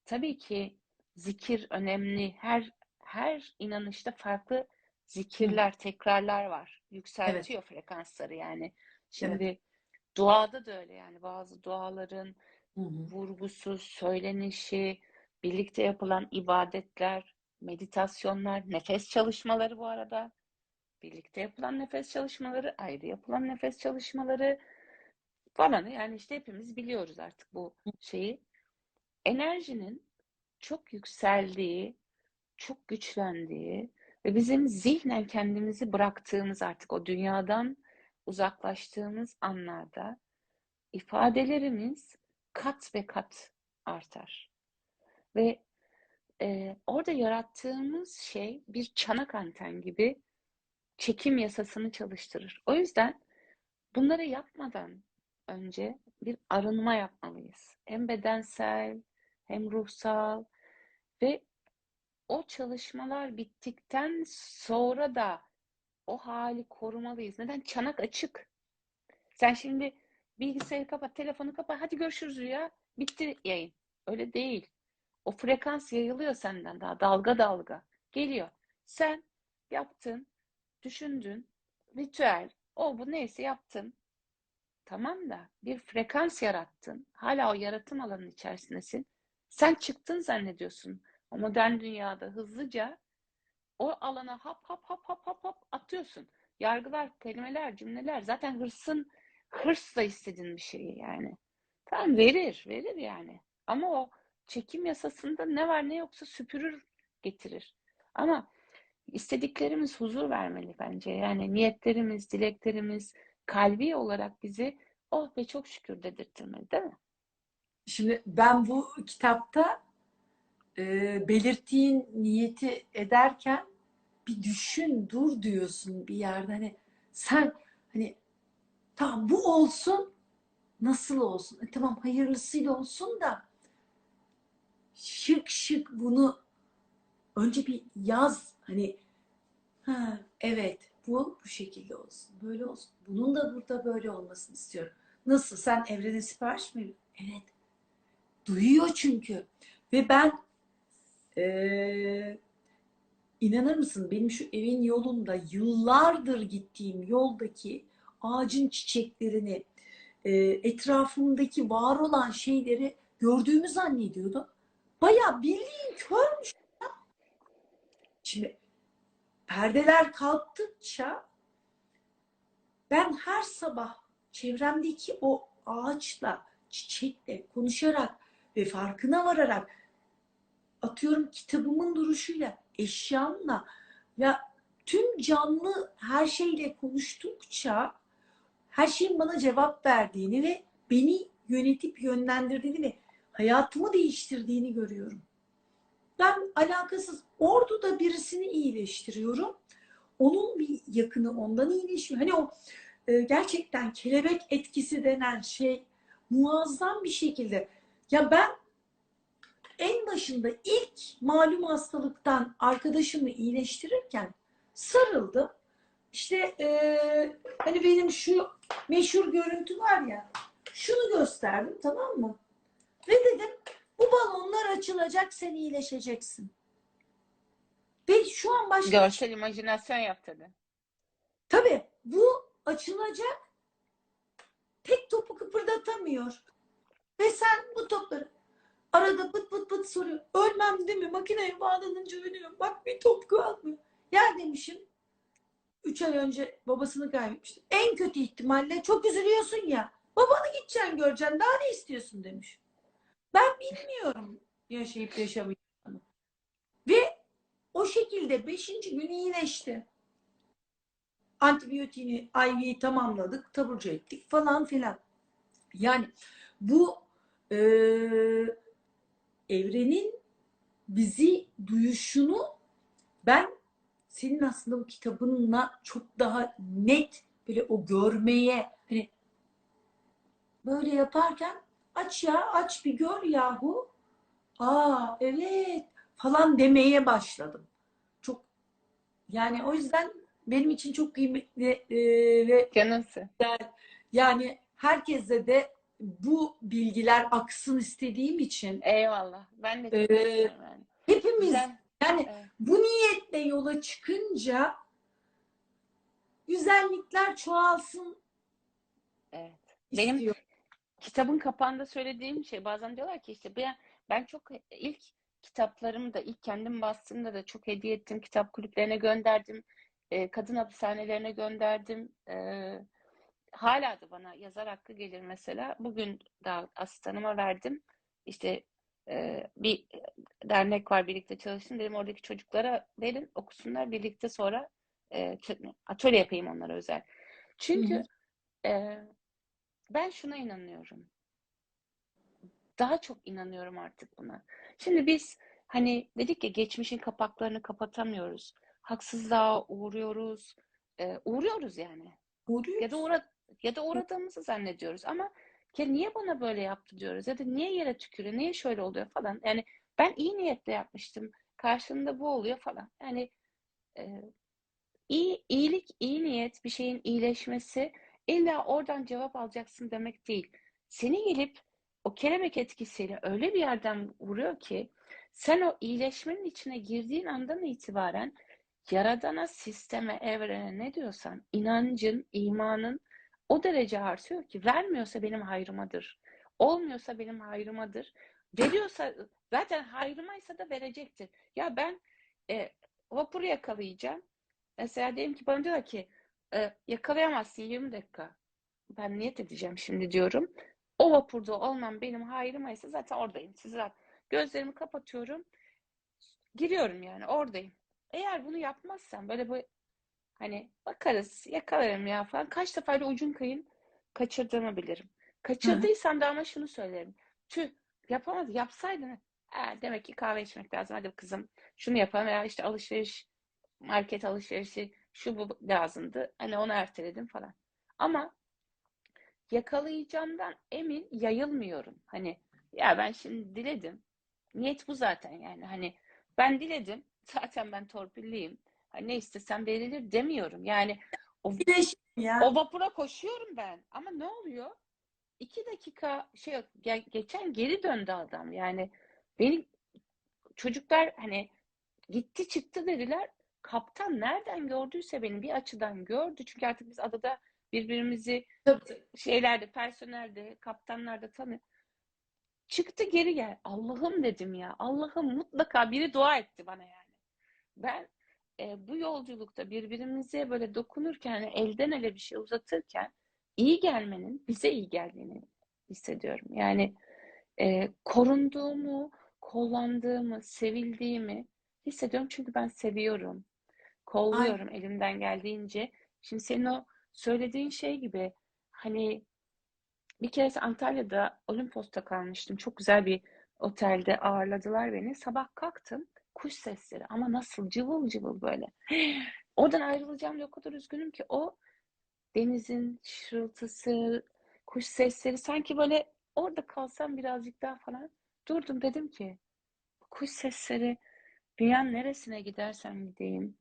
tabii ki zikir önemli. Her inanışta farklı Hı, zikirler, tekrarlar var. evet, Yükseltiyor frekansları yani. evet. Şimdi duada da öyle yani bazı duaların Hı hı. vurgusu, söylenişi, birlikte yapılan ibadetler, meditasyonlar, nefes çalışmaları bu arada. Birlikte yapılan nefes çalışmaları, ayrı yapılan nefes çalışmaları falan yani işte hepimiz biliyoruz artık bu şeyi. Enerjinin çok yükseldiği, çok güçlendiği ve bizim zihnen kendimizi bıraktığımız artık o dünyadan uzaklaştığımız anlarda ifadelerimiz kat ve kat artar. Ve orada yarattığımız şey bir çanak anten gibi çekim yasasını çalıştırır. O yüzden bunları yapmadan önce bir arınma yapmalıyız. Hem bedensel hem ruhsal ve o çalışmalar bittikten sonra da o hali korumalıyız. Neden? Çanak açık. Sen şimdi bilgisayarı kapat, telefonu kapat, hadi görüşürüz Rüya. Bitti yayın. Öyle değil. O frekans yayılıyor senden daha dalga dalga. Geliyor. Sen yaptın, düşündün, ritüel, o bu neyse yaptın. Tamam da bir frekans yarattın. Hala o yaratım alanının içerisindesin. Sen çıktın zannediyorsun. O modern dünyada hızlıca o alana hap hap hap hap hap hap atıyorsun. Yargılar, kelimeler, cümleler zaten hırsla istediğin bir şeyi yani. Tamam verir yani. Ama o çekim yasasında ne var ne yoksa süpürür getirir. Ama istediklerimiz huzur vermeli bence. Yani niyetlerimiz, dileklerimiz kalbi olarak bizi oh be çok şükür dedirtmeli, değil mi? Şimdi ben bu kitapta belirttiğin niyeti ederken bir düşün, dur diyorsun bir yerde. Hani sen hani tamam bu olsun, nasıl olsun? Tamam hayırlısıyla olsun da şık şık bunu önce bir yaz. Hani ha, evet bu şekilde olsun, böyle olsun. Bunun da burada böyle olmasını istiyorum. Nasıl? Sen evrene sipariş mi? Evet. Duyuyor çünkü. Ve ben eee İnanır mısın benim şu evin yolunda yıllardır gittiğim yoldaki ağacın çiçeklerini, etrafımdaki var olan şeyleri gördüğümü zannediyordum. Bayağı bildiğin kör. Şimdi perdeler kalktıkça ben her sabah çevremdeki o ağaçla, çiçekle konuşarak ve farkına vararak atıyorum kitabımın duruşuyla, eşyamla ya tüm canlı her şeyle konuştukça her şeyin bana cevap verdiğini ve beni yönetip yönlendirdiğini ve hayatımı değiştirdiğini görüyorum. Ben alakasız Ordu'da birisini iyileştiriyorum. Onun bir yakını ondan iyileşiyor. Hani o gerçekten kelebek etkisi denen şey muazzam bir şekilde. Ya ben en başında ilk malum hastalıktan arkadaşımı iyileştirirken sarıldım. İşte hani benim şu meşhur görüntü var ya, şunu gösterdim, tamam mı? Ve dedim bu balonlar açılacak, sen iyileşeceksin. Ve şu an başka bir şey. Görsel imajinasyon yap tabii. Tabii bu açılacak, tek topu kıpırdatamıyor. Ve sen bu topları arada pıt pıt pıt soruyor. Ölmem değil mi? Makineye bağlanınca ölüyorum. Bak bir top kalmıyor. Ya demişim, 3 ay önce babasını kaybetmişti. En kötü ihtimalle çok üzülüyorsun ya. Babanı gideceksin göreceksin. Daha ne istiyorsun demiş. Ben bilmiyorum yaşayıp yaşamayacağını. Ve o şekilde 5. gün iyileşti. Antibiyotiğini, IV'yi tamamladık. Taburcu ettik falan filan. Yani bu e, evrenin bizi duyuşunu ben senin aslında bu kitabınla çok daha net böyle o görmeye, hani böyle yaparken aç ya, aç bir gör yahu. Aa evet falan demeye başladım. Çok, yani o yüzden benim için çok kıymetli ve Canısı. yani herkese de bu bilgiler aksın istediğim için Eyvallah. Ben de çok e, istiyorum yani. hepimiz, Güzel. yani Evet. bu niyetle yola çıkınca güzellikler çoğalsın Evet. Benim istiyor. kitabın kapağında söylediğim şey, bazen diyorlar ki işte ben çok ilk kitaplarımı da ilk kendim bastığımda da çok hediye ettim. Kitap kulüplerine gönderdim. Kadın hapishanelerine gönderdim. Hala da bana yazar hakkı gelir mesela. Bugün daha asistanıma verdim. İşte bir dernek var, birlikte çalışın dedim. Oradaki çocuklara verin, okusunlar birlikte, sonra atölye yapayım onlara özel. Hı hı. Çünkü e, ben şuna inanıyorum. Daha çok inanıyorum artık buna. Şimdi biz hani dedik ya, geçmişin kapaklarını kapatamıyoruz. Haksızlığa uğruyoruz. Uğruyoruz yani. Ya da Uğruyoruz. ya da uğradığımızı zannediyoruz ama ya niye bana böyle yaptı diyoruz, ya da niye yere tükürüyor, niye şöyle oluyor falan. Yani ben iyi niyetle yapmıştım. Karşılığında bu oluyor falan. Yani e, iyilik, iyi niyet, bir şeyin iyileşmesi illa oradan cevap alacaksın demek değil. Seni gelip o kelebek etkisiyle öyle bir yerden vuruyor ki sen o iyileşmenin içine girdiğin andan itibaren Yaradana, sisteme, evrene ne diyorsan inancın, imanın o derece artıyor ki vermiyorsa benim hayrımadır. Olmuyorsa benim hayrımadır. Veriyorsa zaten hayrımaysa da verecektir. Ya ben e, vapuru yakalayacağım. Mesela diyelim ki bana diyorlar ki yakalayamazsın 20 dakika. Ben niyet edeceğim şimdi diyorum. O vapurda olmam benim hayrımaysa zaten oradayım. Gözlerimi kapatıyorum. Giriyorum yani oradayım. Eğer bunu yapmazsam böyle bu, hani bakarız yakalarım ya falan, kaç defa da ucun kıyın kaçırdığımı bilirim. Hı hı. Kaçırdıysam da ama şunu söylerim. Tüh, yapamadı, yapsaydın. Demek ki kahve içmek lazım. Hadi kızım şunu yapalım, veya işte market alışverişi şu bu lazımdı. Hani onu erteledim falan. Ama yakalayacağımdan emin yayılmıyorum. Hani ya ben şimdi diledim. Niyet bu zaten yani. Hani ben diledim. Zaten ben torpilliyim. Hani ne istesem verilir demiyorum. Yani o, İyileşim ya. o vapura koşuyorum ben. Ama ne oluyor? 2 dakika şey yok. Geçen geri döndü adam. Yani benim çocuklar hani gitti çıktı dediler. Kaptan nereden gördüyse beni bir açıdan gördü. Çünkü artık biz adada birbirimizi Tabii. şeylerde, personelde, kaptanlarda tanıyor. Çıktı geri gel. Allah'ım dedim ya. Allah'ım, mutlaka biri dua etti bana yani. Ben bu yolculukta birbirimize böyle dokunurken, hani elden ele bir şey uzatırken iyi gelmenin bize iyi geldiğini hissediyorum. Yani korunduğumu, kollandığımı, sevildiğimi hissediyorum. Çünkü ben seviyorum, Aynen. kolluyorum elimden geldiğince. Şimdi senin o söylediğin şey gibi, hani bir kere Antalya'da Olimpos'ta kalmıştım. Çok güzel bir otelde ağırladılar beni. Sabah kalktım, kuş sesleri ama nasıl cıvıl cıvıl böyle. Oradan ayrılacağım diye o kadar üzgünüm ki, o denizin şırıltısı, kuş sesleri, sanki böyle orada kalsam birazcık daha falan. Durdum, dedim ki kuş sesleri, dünyanın neresine gidersem gideyim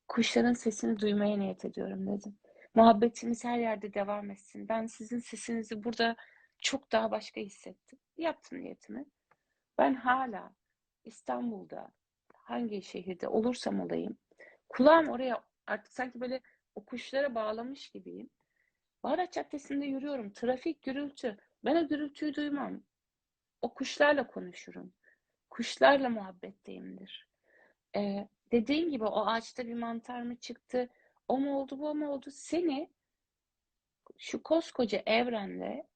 kuşların sesini duymaya niyet ediyorum dedim. Muhabbetimiz her yerde devam etsin. Ben sizin sesinizi burada çok daha başka hissettim. Yaptım niyetimi. Ben hala İstanbul'da hangi şehirde olursam olayım, kulağım oraya artık sanki böyle o kuşlara bağlamış gibiyim. Baharat Caddesi'nde yürüyorum. Trafik, gürültü. Ben o gürültüyü duymam. O kuşlarla konuşurum. Kuşlarla muhabbetteyimdir. Dediğin gibi o ağaçta bir mantar mı çıktı? O mu oldu, bu mu oldu? Seni şu koskoca evrende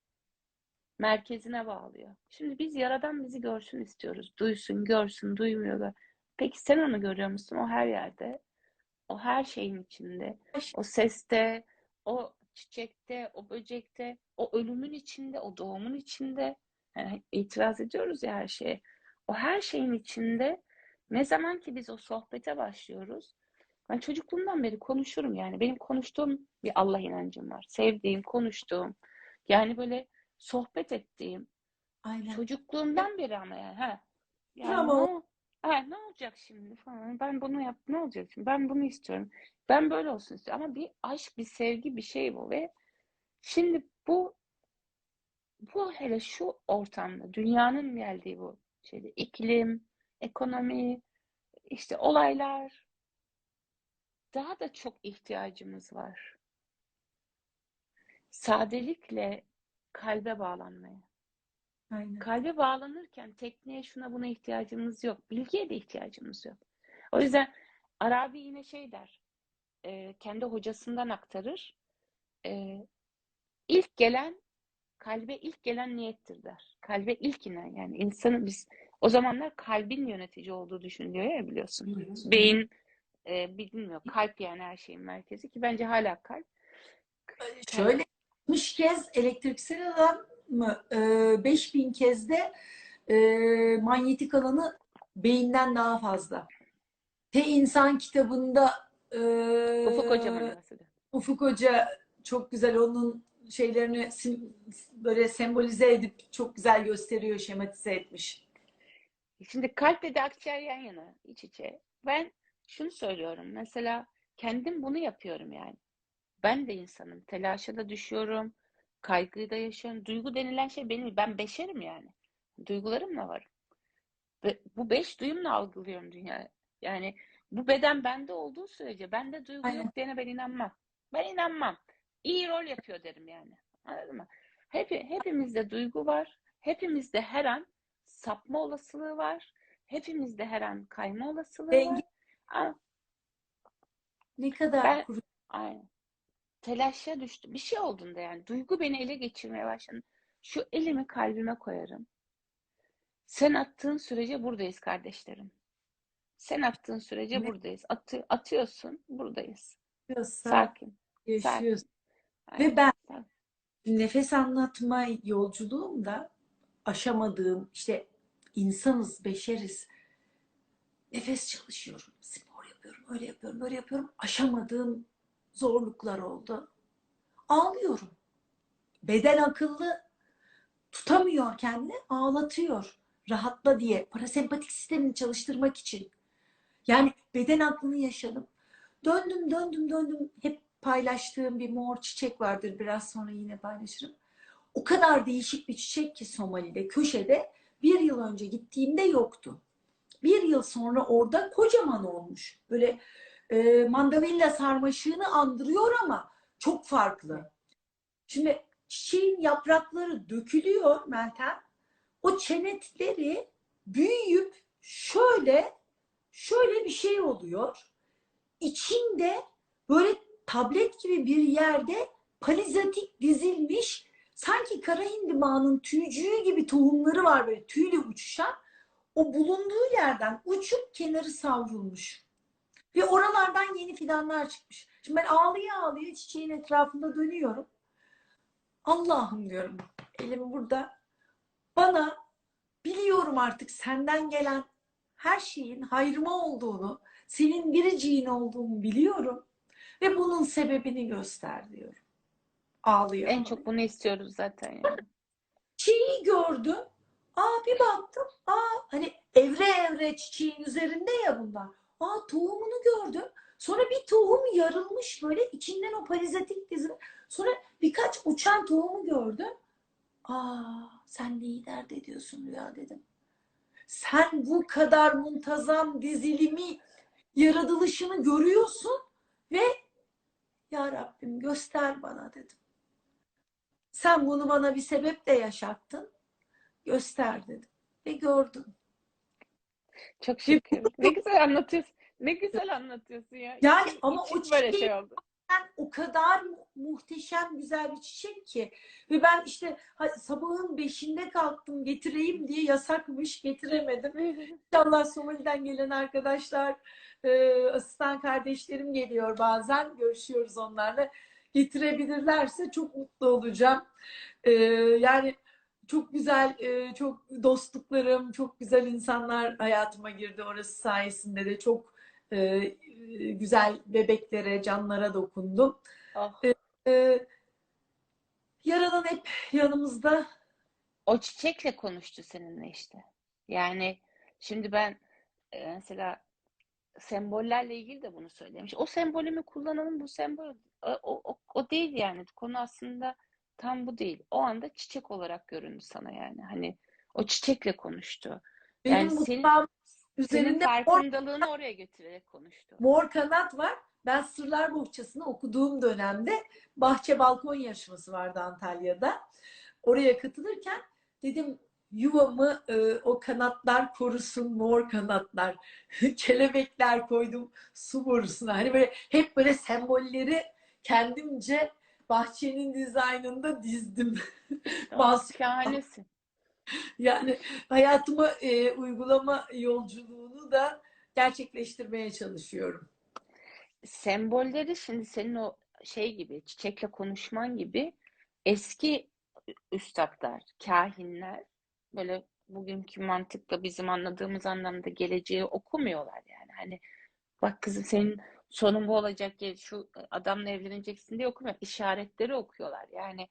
merkezine bağlıyor. Şimdi biz Yaradan bizi görsün istiyoruz. Duysun, görsün, duymuyorlar. Peki sen onu görüyor musun? O her yerde. O her şeyin içinde. O seste, o çiçekte, o böcekte, o ölümün içinde, o doğumun içinde. Yani itiraz ediyoruz ya her şeye. O her şeyin içinde. Ne zaman ki biz o sohbete başlıyoruz, ben çocukluğumdan beri konuşurum yani. Benim konuştuğum bir Allah inancım var. Sevdiğim, konuştuğum, yani böyle sohbet ettiğim, Aynen. çocukluğumdan beri ama yani. Ha, yani Ama ne olacak şimdi falan. Ben bunu yap, ne olacak şimdi? Ben bunu istiyorum. Ben böyle olsun istiyorum. Ama bir aşk, bir sevgi, bir şey bu ve şimdi bu hele şu ortamda, dünyanın geldiği bu şeyde, iklim, ekonomi, işte olaylar, daha da çok ihtiyacımız var. Sadelikle kalbe bağlanmaya. aynen. Kalbe bağlanırken tekniğe, şuna buna ihtiyacımız yok. Bilgiye de ihtiyacımız yok. O yüzden Arabi yine şey der, kendi hocasından aktarır. E, ilk gelen, kalbe ilk gelen niyettir der. Kalbe ilk inen, yani insanın, biz o zamanlar kalbin yönetici olduğu düşünülüyor ya, biliyorsun. Beyin bilinmiyor. Kalp yani her şeyin merkezi, ki bence hala kalp. Kalp. Şöyle 60 kez elektriksel alan mı 5000 kez de manyetik alanı beyinden daha fazla. İnsan kitabında Ufuk Hocam'ın bahsediyor. Ufuk Hoca çok güzel onun şeylerini böyle sembolize edip çok güzel gösteriyor, şematize etmiş. Şimdi kalple de akciğer yan yana, iç içe. Ben şunu söylüyorum. Mesela kendim bunu yapıyorum yani. Ben de insanım. Telaşa da düşüyorum. Kaygıyı da yaşıyorum. Duygu denilen şey benim. Ben beşerim yani. Duygularımla varım. Ve bu beş duyumla algılıyorum dünyayı. Yani bu beden bende olduğu sürece bende duygu Aynen. yok diyene ben inanmam. Ben inanmam. İyi rol yapıyor derim yani. Anladın mı? Hepimizde duygu var. Hepimizde her an sapma olasılığı var. Hepimizde her an kayma olasılığı Denge var. Ama ne kadar ben kuru. aynen, telaşa düştüm. Bir şey olduğunda yani duygu beni ele geçirmeye başladı. Şu elimi kalbime koyarım. Sen attığın sürece buradayız kardeşlerim. Sen attığın sürece Ne buradayız. Atıyorsun, buradayız. yapıyorsa Sakin, yaşıyorsun. sakin. Aynen, Ve ben sakin. nefes anlatma yolculuğumda aşamadığım, işte insanız, beşeriz. Nefes çalışıyorum, spor yapıyorum, öyle yapıyorum, böyle yapıyorum. Aşamadığım zorluklar oldu. Ağlıyorum. Beden akıllı tutamıyor kendini, ağlatıyor. Rahatla diye. Parasempatik sistemini çalıştırmak için. Yani beden aklını yaşadım. Döndüm, döndüm, döndüm. Hep paylaştığım bir mor çiçek vardır. Biraz sonra yine paylaşırım. O kadar değişik bir çiçek ki Somali'de, köşede. Bir yıl önce gittiğimde yoktu. Bir yıl sonra orada kocaman olmuş. Böyle mandavilla sarmaşığını andırıyor ama çok farklı. Şimdi çiçeğin yaprakları dökülüyor Meltem. O çenetleri büyüyüp şöyle bir şey oluyor. İçinde böyle tablet gibi bir yerde palizatik dizilmiş, sanki kara hindibağının tüycüğü gibi tohumları var, böyle tüyle uçuşan. O bulunduğu yerden uçup kenarı savrulmuş. Ve oralardan yeni fidanlar çıkmış. Şimdi ben ağlıya ağlıya çiçeğin etrafında dönüyorum. Allah'ım diyorum. Elim burada. Bana, biliyorum artık senden gelen her şeyin hayrıma olduğunu, senin biriciğin olduğunu biliyorum. ve bunun sebebini göster diyorum. Ağlıyor En ağlıyor. çok bunu istiyoruz zaten yani. Çiçeği gördüm. Bir baktım. Hani evre evre çiçeğin üzerinde ya bunlar. Tohumunu gördüm. Sonra bir tohum yarılmış böyle içinden o parazitik dizin. Sonra birkaç uçan tohumu gördüm. Sen neyi dert ediyorsun Rüya dedim. Sen bu kadar muntazam dizilimi, yaratılışını görüyorsun ve ya Rabbim göster bana dedim. Sen bunu bana bir sebeple yaşattın. Göster dedim. Ve gördüm. Çok Ve şükür. Ne güzel anlatıyorsun. Ne güzel anlatıyorsun ya. yani İçim, ama o içim böyle çiçeği şey oldu. o kadar muhteşem güzel bir çiçek ki. Ve ben işte sabahın 5'inde kalktım getireyim diye, yasakmış, getiremedim. İnşallah Somali'den gelen arkadaşlar, asistan kardeşlerim geliyor bazen. Görüşüyoruz onlarla. Getirebilirlerse çok mutlu olacağım. Yani çok güzel, çok dostluklarım, çok güzel insanlar hayatıma girdi. Orası sayesinde de çok güzel bebeklere, canlara dokundum. Oh. E, Yaradan hep yanımızda. O çiçekle konuştu seninle işte. Yani şimdi ben mesela sembollerle ilgili de bunu söylemiş. O sembolü mü kullanalım, bu sembol o değil yani. Konu aslında tam bu değil. O anda çiçek olarak göründü sana yani. Hani o çiçekle konuştu. Yani Benim senin mutfağım senin üzerinde farkındalığını oraya götürerek konuştu. mor kanat var. Ben Sırlar Bohçası'nı okuduğum dönemde bahçe balkon yarışması vardı Antalya'da. Oraya katılırken dedim yuvamı o kanatlar korusun, mor kanatlar. Kelebekler koydum su borusuna. Hani böyle hep böyle sembolleri kendimce bahçenin dizaynında dizdim. Oh, Bazı şahanesin. yani hayatıma uygulama yolculuğunu da gerçekleştirmeye çalışıyorum. Sembolleri şimdi senin o şey gibi, çiçekle konuşman gibi eski üstatlar, kahinler böyle bugünkü mantıkla bizim anladığımız anlamda geleceği okumuyorlar yani. Hani bak kızım senin sonun bu olacak ya şu adamla evleneceksin diye okumuyor. İşaretleri okuyorlar. Yani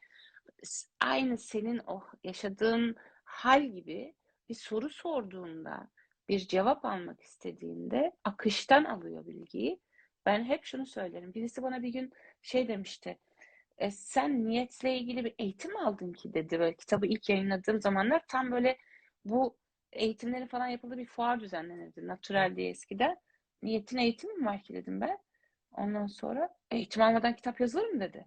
aynı senin o yaşadığın hal gibi bir soru sorduğunda, bir cevap almak istediğinde akıştan alıyor bilgiyi. Ben hep şunu söylerim. Birisi bana bir gün şey demişti. Sen niyetle ilgili bir eğitim mi aldın ki dedi. Böyle kitabı ilk yayınladığım zamanlar tam böyle bu eğitimlerin falan yapıldığı bir fuar düzenlenirdi. Natural diye eskiden. Niyetin eğitimi mi var ki dedim ben. Ondan sonra eğitim almadan kitap yazılır mı dedi.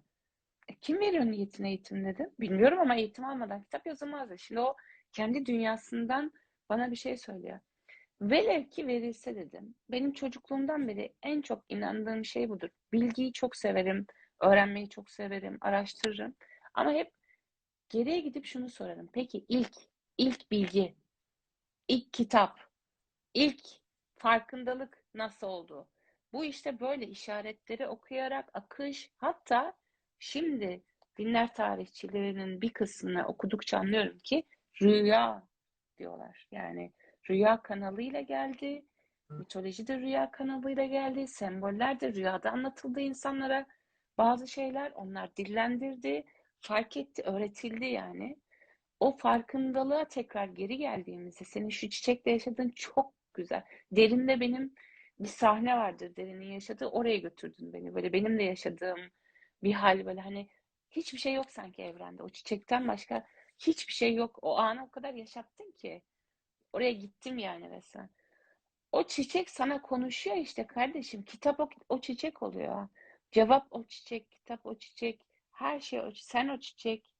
Kim veriyor niyetin eğitim dedim. Bilmiyorum ama eğitim almadan kitap yazılmazdı. Şimdi o kendi dünyasından bana bir şey söylüyor. Velev ki verilse dedim. Benim çocukluğumdan beri en çok inandığım şey budur. Bilgiyi çok severim, öğrenmeyi çok severim, araştırırım. Ama hep geriye gidip şunu sorarım. Peki ilk bilgi, ilk kitap, ilk farkındalık nasıl oldu? Bu işte böyle işaretleri okuyarak akış, hatta şimdi dinler tarihçilerinin bir kısmını okudukça anlıyorum ki rüya diyorlar. Yani rüya kanalıyla geldi, mitoloji de rüya kanalıyla geldi, semboller de rüyada anlatıldı insanlara. Bazı şeyler onlar dillendirdi, fark etti, öğretildi yani. O farkındalığa tekrar geri geldiğimizde senin şu çiçekle yaşadığın çok güzel. Derinde benim bir sahne vardır Derin'in yaşadığı. Oraya götürdün beni. Böyle benim de yaşadığım bir hal böyle hani hiçbir şey yok sanki evrende. O çiçekten başka hiçbir şey yok. O anı o kadar yaşattın ki. Oraya gittim yani resmen. O çiçek sana konuşuyor işte kardeşim. Kitap o çiçek oluyor. Cevap o çiçek, kitap o çiçek. Her şey o, sen o çiçek.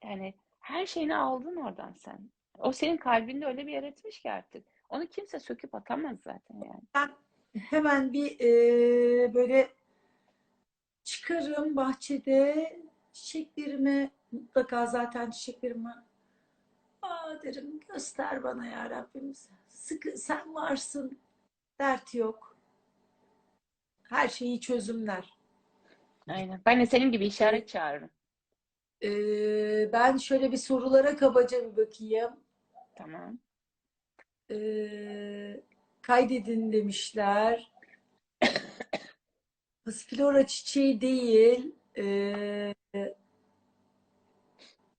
Yani her şeyini aldın oradan sen. O senin kalbinde öyle bir yer etmiş ki artık. Onu kimse söküp atamaz zaten yani. Ben hemen bir böyle çıkarım bahçede çiçeklerime, mutlaka zaten çiçeklerime derim göster bana ya Rabbim. Sıkı sen varsın. Dert yok. Her şeyi çözümler. Aynen. Ben de senin gibi E, işaret çağırırım. Ben şöyle bir sorulara kabaca bir bakayım. Tamam. Kaydedin demişler. Pasiflora çiçeği değil.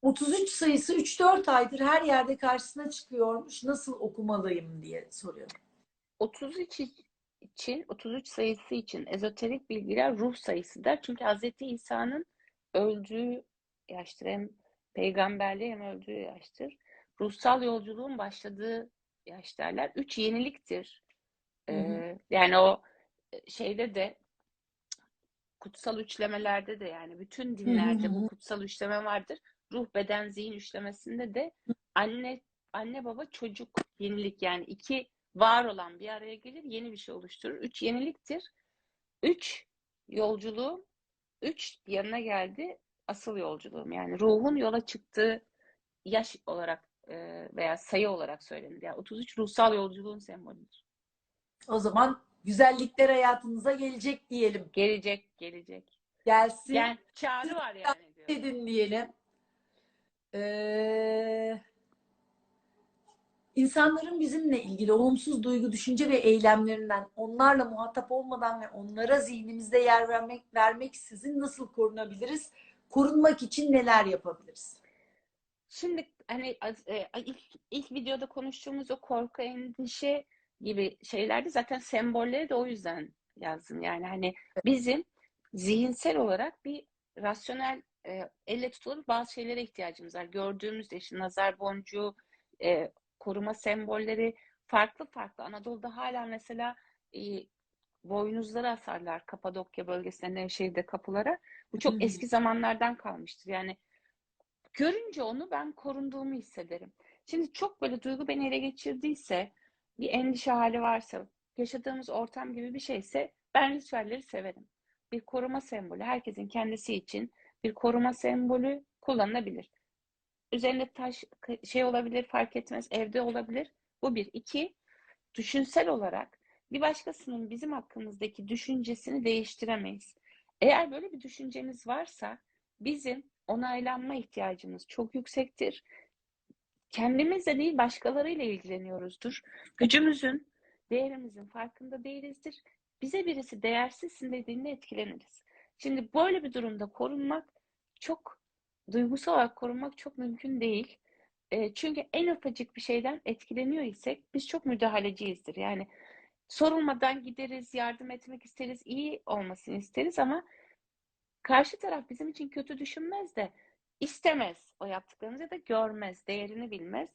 33 sayısı 3-4 aydır her yerde karşısına çıkıyormuş. Nasıl okumalıyım diye soruyorum. 33 için, 33 sayısı için ezoterik bilgiler ruh sayısıdır. Çünkü Hazreti İsa'nın öldüğü yaştır. Hem peygamberliği hem öldüğü yaştır. Ruhsal yolculuğun başladığı yaş derler. 3 yeniliktir. Hı hı. Yani o şeyde de kutsal üçlemelerde de yani bütün Hı hı dinlerde bu hı. kutsal üçleme vardır. Ruh, beden, zihin üçlemesinde de anne anne baba çocuk yenilik yani iki var olan bir araya gelir yeni bir şey oluşturur. Üç yeniliktir. Üç yolculuğum, üç yanına geldi asıl yolculuğum. Yani ruhun yola çıktığı yaş olarak veya sayı olarak söylenir. Yani 33 ruhsal yolculuğun sembolüdür. O zaman güzellikler hayatınıza gelecek diyelim. Gelecek, gelecek. Gelsin. Yani çağrı var yani diyorum. Edin diyelim. Ee, insanların bizimle ilgili olumsuz duygu, düşünce ve eylemlerinden onlarla muhatap olmadan ve onlara zihnimizde yer vermeksizin nasıl korunabiliriz? Korunmak için neler yapabiliriz? Şimdi hani ilk videoda konuştuğumuz o korku, endişe gibi şeylerde zaten sembolleri de o yüzden yazdım. Yani hani bizim zihinsel olarak bir rasyonel elle tutulur bazı şeylere ihtiyacımız var. Gördüğümüzde işte nazar boncuğu, koruma sembolleri farklı farklı. Anadolu'da hala mesela e, boynuzları asarlar Kapadokya bölgesinde Nevşehir'de kapılara. Bu Hı çok hı. eski zamanlardan kalmıştır. Yani görünce onu ben korunduğumu hissederim. Şimdi çok böyle duygu beni ele geçirdiyse, bir endişe hali varsa, yaşadığımız ortam gibi bir şeyse ben ritüelleri severim. Bir koruma sembolü, herkesin kendisi için bir koruma sembolü kullanılabilir. Üzerinde taş şey olabilir, fark etmez, evde olabilir. Bu bir. İki, düşünsel olarak bir başkasının bizim hakkımızdaki düşüncesini değiştiremeyiz. Eğer böyle bir düşüncemiz varsa bizim onaylanma ihtiyacımız çok yüksektir. Kendimizle değil başkalarıyla ilgileniyoruzdur. Gücümüzün, değerimizin farkında değilizdir. Bize birisi değersizsin dediğinde etkileniriz. Şimdi böyle bir durumda korunmak çok, duygusal olarak korunmak çok mümkün değil. Çünkü en ufacık bir şeyden etkileniyor isek biz çok müdahaleciyizdir. Yani sorulmadan gideriz, yardım etmek isteriz, iyi olmasını isteriz ama karşı taraf bizim için kötü düşünmez de istemez o yaptıklarımızı ya da görmez, değerini bilmez.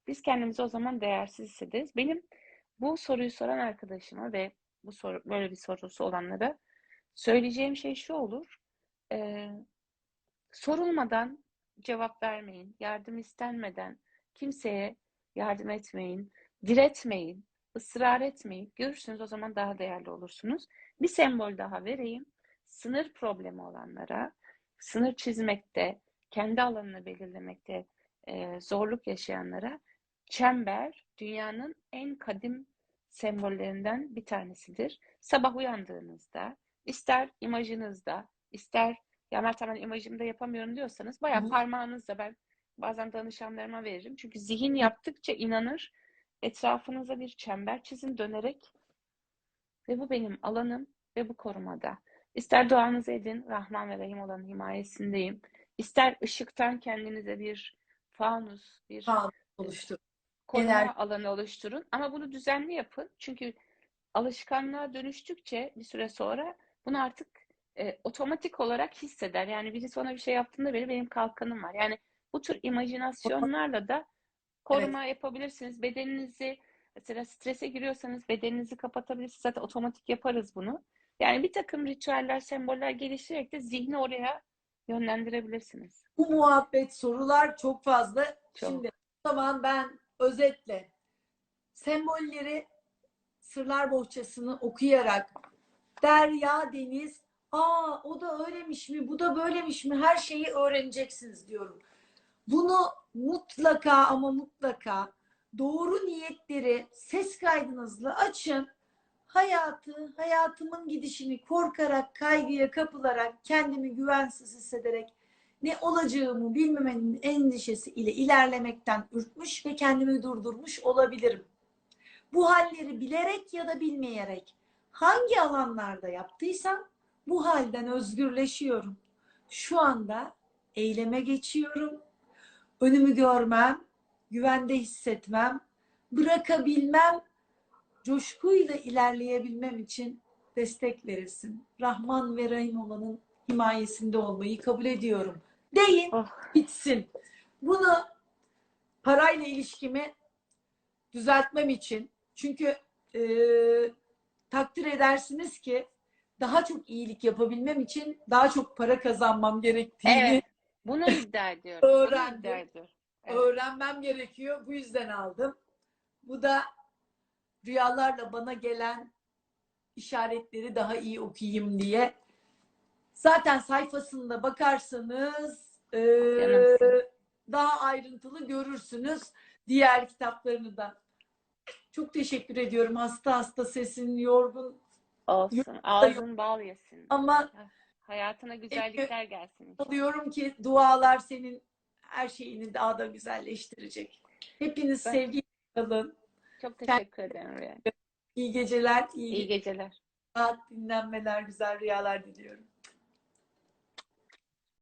Biz kendimizi o zaman değersiz hissederiz. Benim bu soruyu soran arkadaşıma ve bu soru böyle bir sorusu olanlara söyleyeceğim şey şu olur. Ee, Sorulmadan cevap vermeyin, yardım istenmeden kimseye yardım etmeyin, diretmeyin, ısrar etmeyin. Görürsünüz o zaman daha değerli olursunuz. Bir sembol daha vereyim. Sınır problemi olanlara, sınır çizmekte, kendi alanını belirlemekte zorluk yaşayanlara çember dünyanın en kadim sembollerinden bir tanesidir. Sabah uyandığınızda, ister imajınızda, ister ya Meltem ben imajımda yapamıyorum diyorsanız Hı bayağı hı. parmağınızla ben bazen danışanlarıma veririm. Çünkü zihin yaptıkça inanır. Etrafınıza bir çember çizin dönerek ve bu benim alanım ve bu korumada. İster duanızı edin, Rahman ve Rahim olan himayesindeyim. İster ışıktan kendinize bir fanus, bir Kaan oluştur. Enerji. koruma alanı oluşturun. Ama bunu düzenli yapın. Çünkü alışkanlığa dönüştükçe bir süre sonra bunu artık otomatik olarak hisseder. Yani birisi ona bir şey yaptığında benim kalkanım var. Yani bu tür imajinasyonlarla da Evet. koruma yapabilirsiniz. Bedeninizi mesela strese giriyorsanız bedeninizi kapatabilirsiniz. Zaten otomatik yaparız bunu. Yani bir takım ritüeller, semboller geliştirerek de zihni oraya yönlendirebilirsiniz. Bu muhabbet sorular çok fazla. Şimdi Çok. o zaman ben özetle sembolleri Sırlar Bohçası'nı okuyarak derya, deniz, o da öylemiş mi, bu da böylemiş mi her şeyi öğreneceksiniz diyorum. Bunu mutlaka ama mutlaka doğru niyetleri ses kaydınızla açın. Hayatımın gidişini korkarak, kaygıya kapılarak, kendimi güvensiz hissederek ne olacağımı bilmemenin endişesi ile ilerlemekten ürkmüş ve kendimi durdurmuş olabilirim. Bu halleri bilerek ya da bilmeyerek hangi alanlarda yaptıysam Bu halden özgürleşiyorum. Şu anda eyleme geçiyorum. Önümü görmem, güvende hissetmem, bırakabilmem, coşkuyla ilerleyebilmem için destek verilsin. Rahman ve Rahim olanın himayesinde olmayı kabul ediyorum. Deyin, Oh, bitsin. Bunu parayla ilişkimi düzeltmem için, çünkü e, takdir edersiniz ki daha çok iyilik yapabilmem için daha çok para kazanmam gerektiğini evet. Bunu iddia ediyorum. Bunu iddia öğrendim. ediyorum. Evet. Öğrenmem gerekiyor. Bu yüzden aldım. Bu da rüyalarla bana gelen işaretleri daha iyi okuyayım diye. Zaten sayfasında bakarsanız Okyanus'un. daha ayrıntılı görürsünüz diğer kitaplarını da. Çok teşekkür ediyorum. Hasta hasta sesin yorgun Olsun. da yok Ağzın bal yesin. ama Hayatına emin güzellikler gelsin inşallah. oluyorum ki dualar senin her şeyini daha da güzelleştirecek. Hepiniz Ben sevgiyle kalın. çok Kendinize teşekkür ederim Rüya. iyi geceler, İyi iyi geceler. rahat dinlenmeler, güzel rüyalar diliyorum.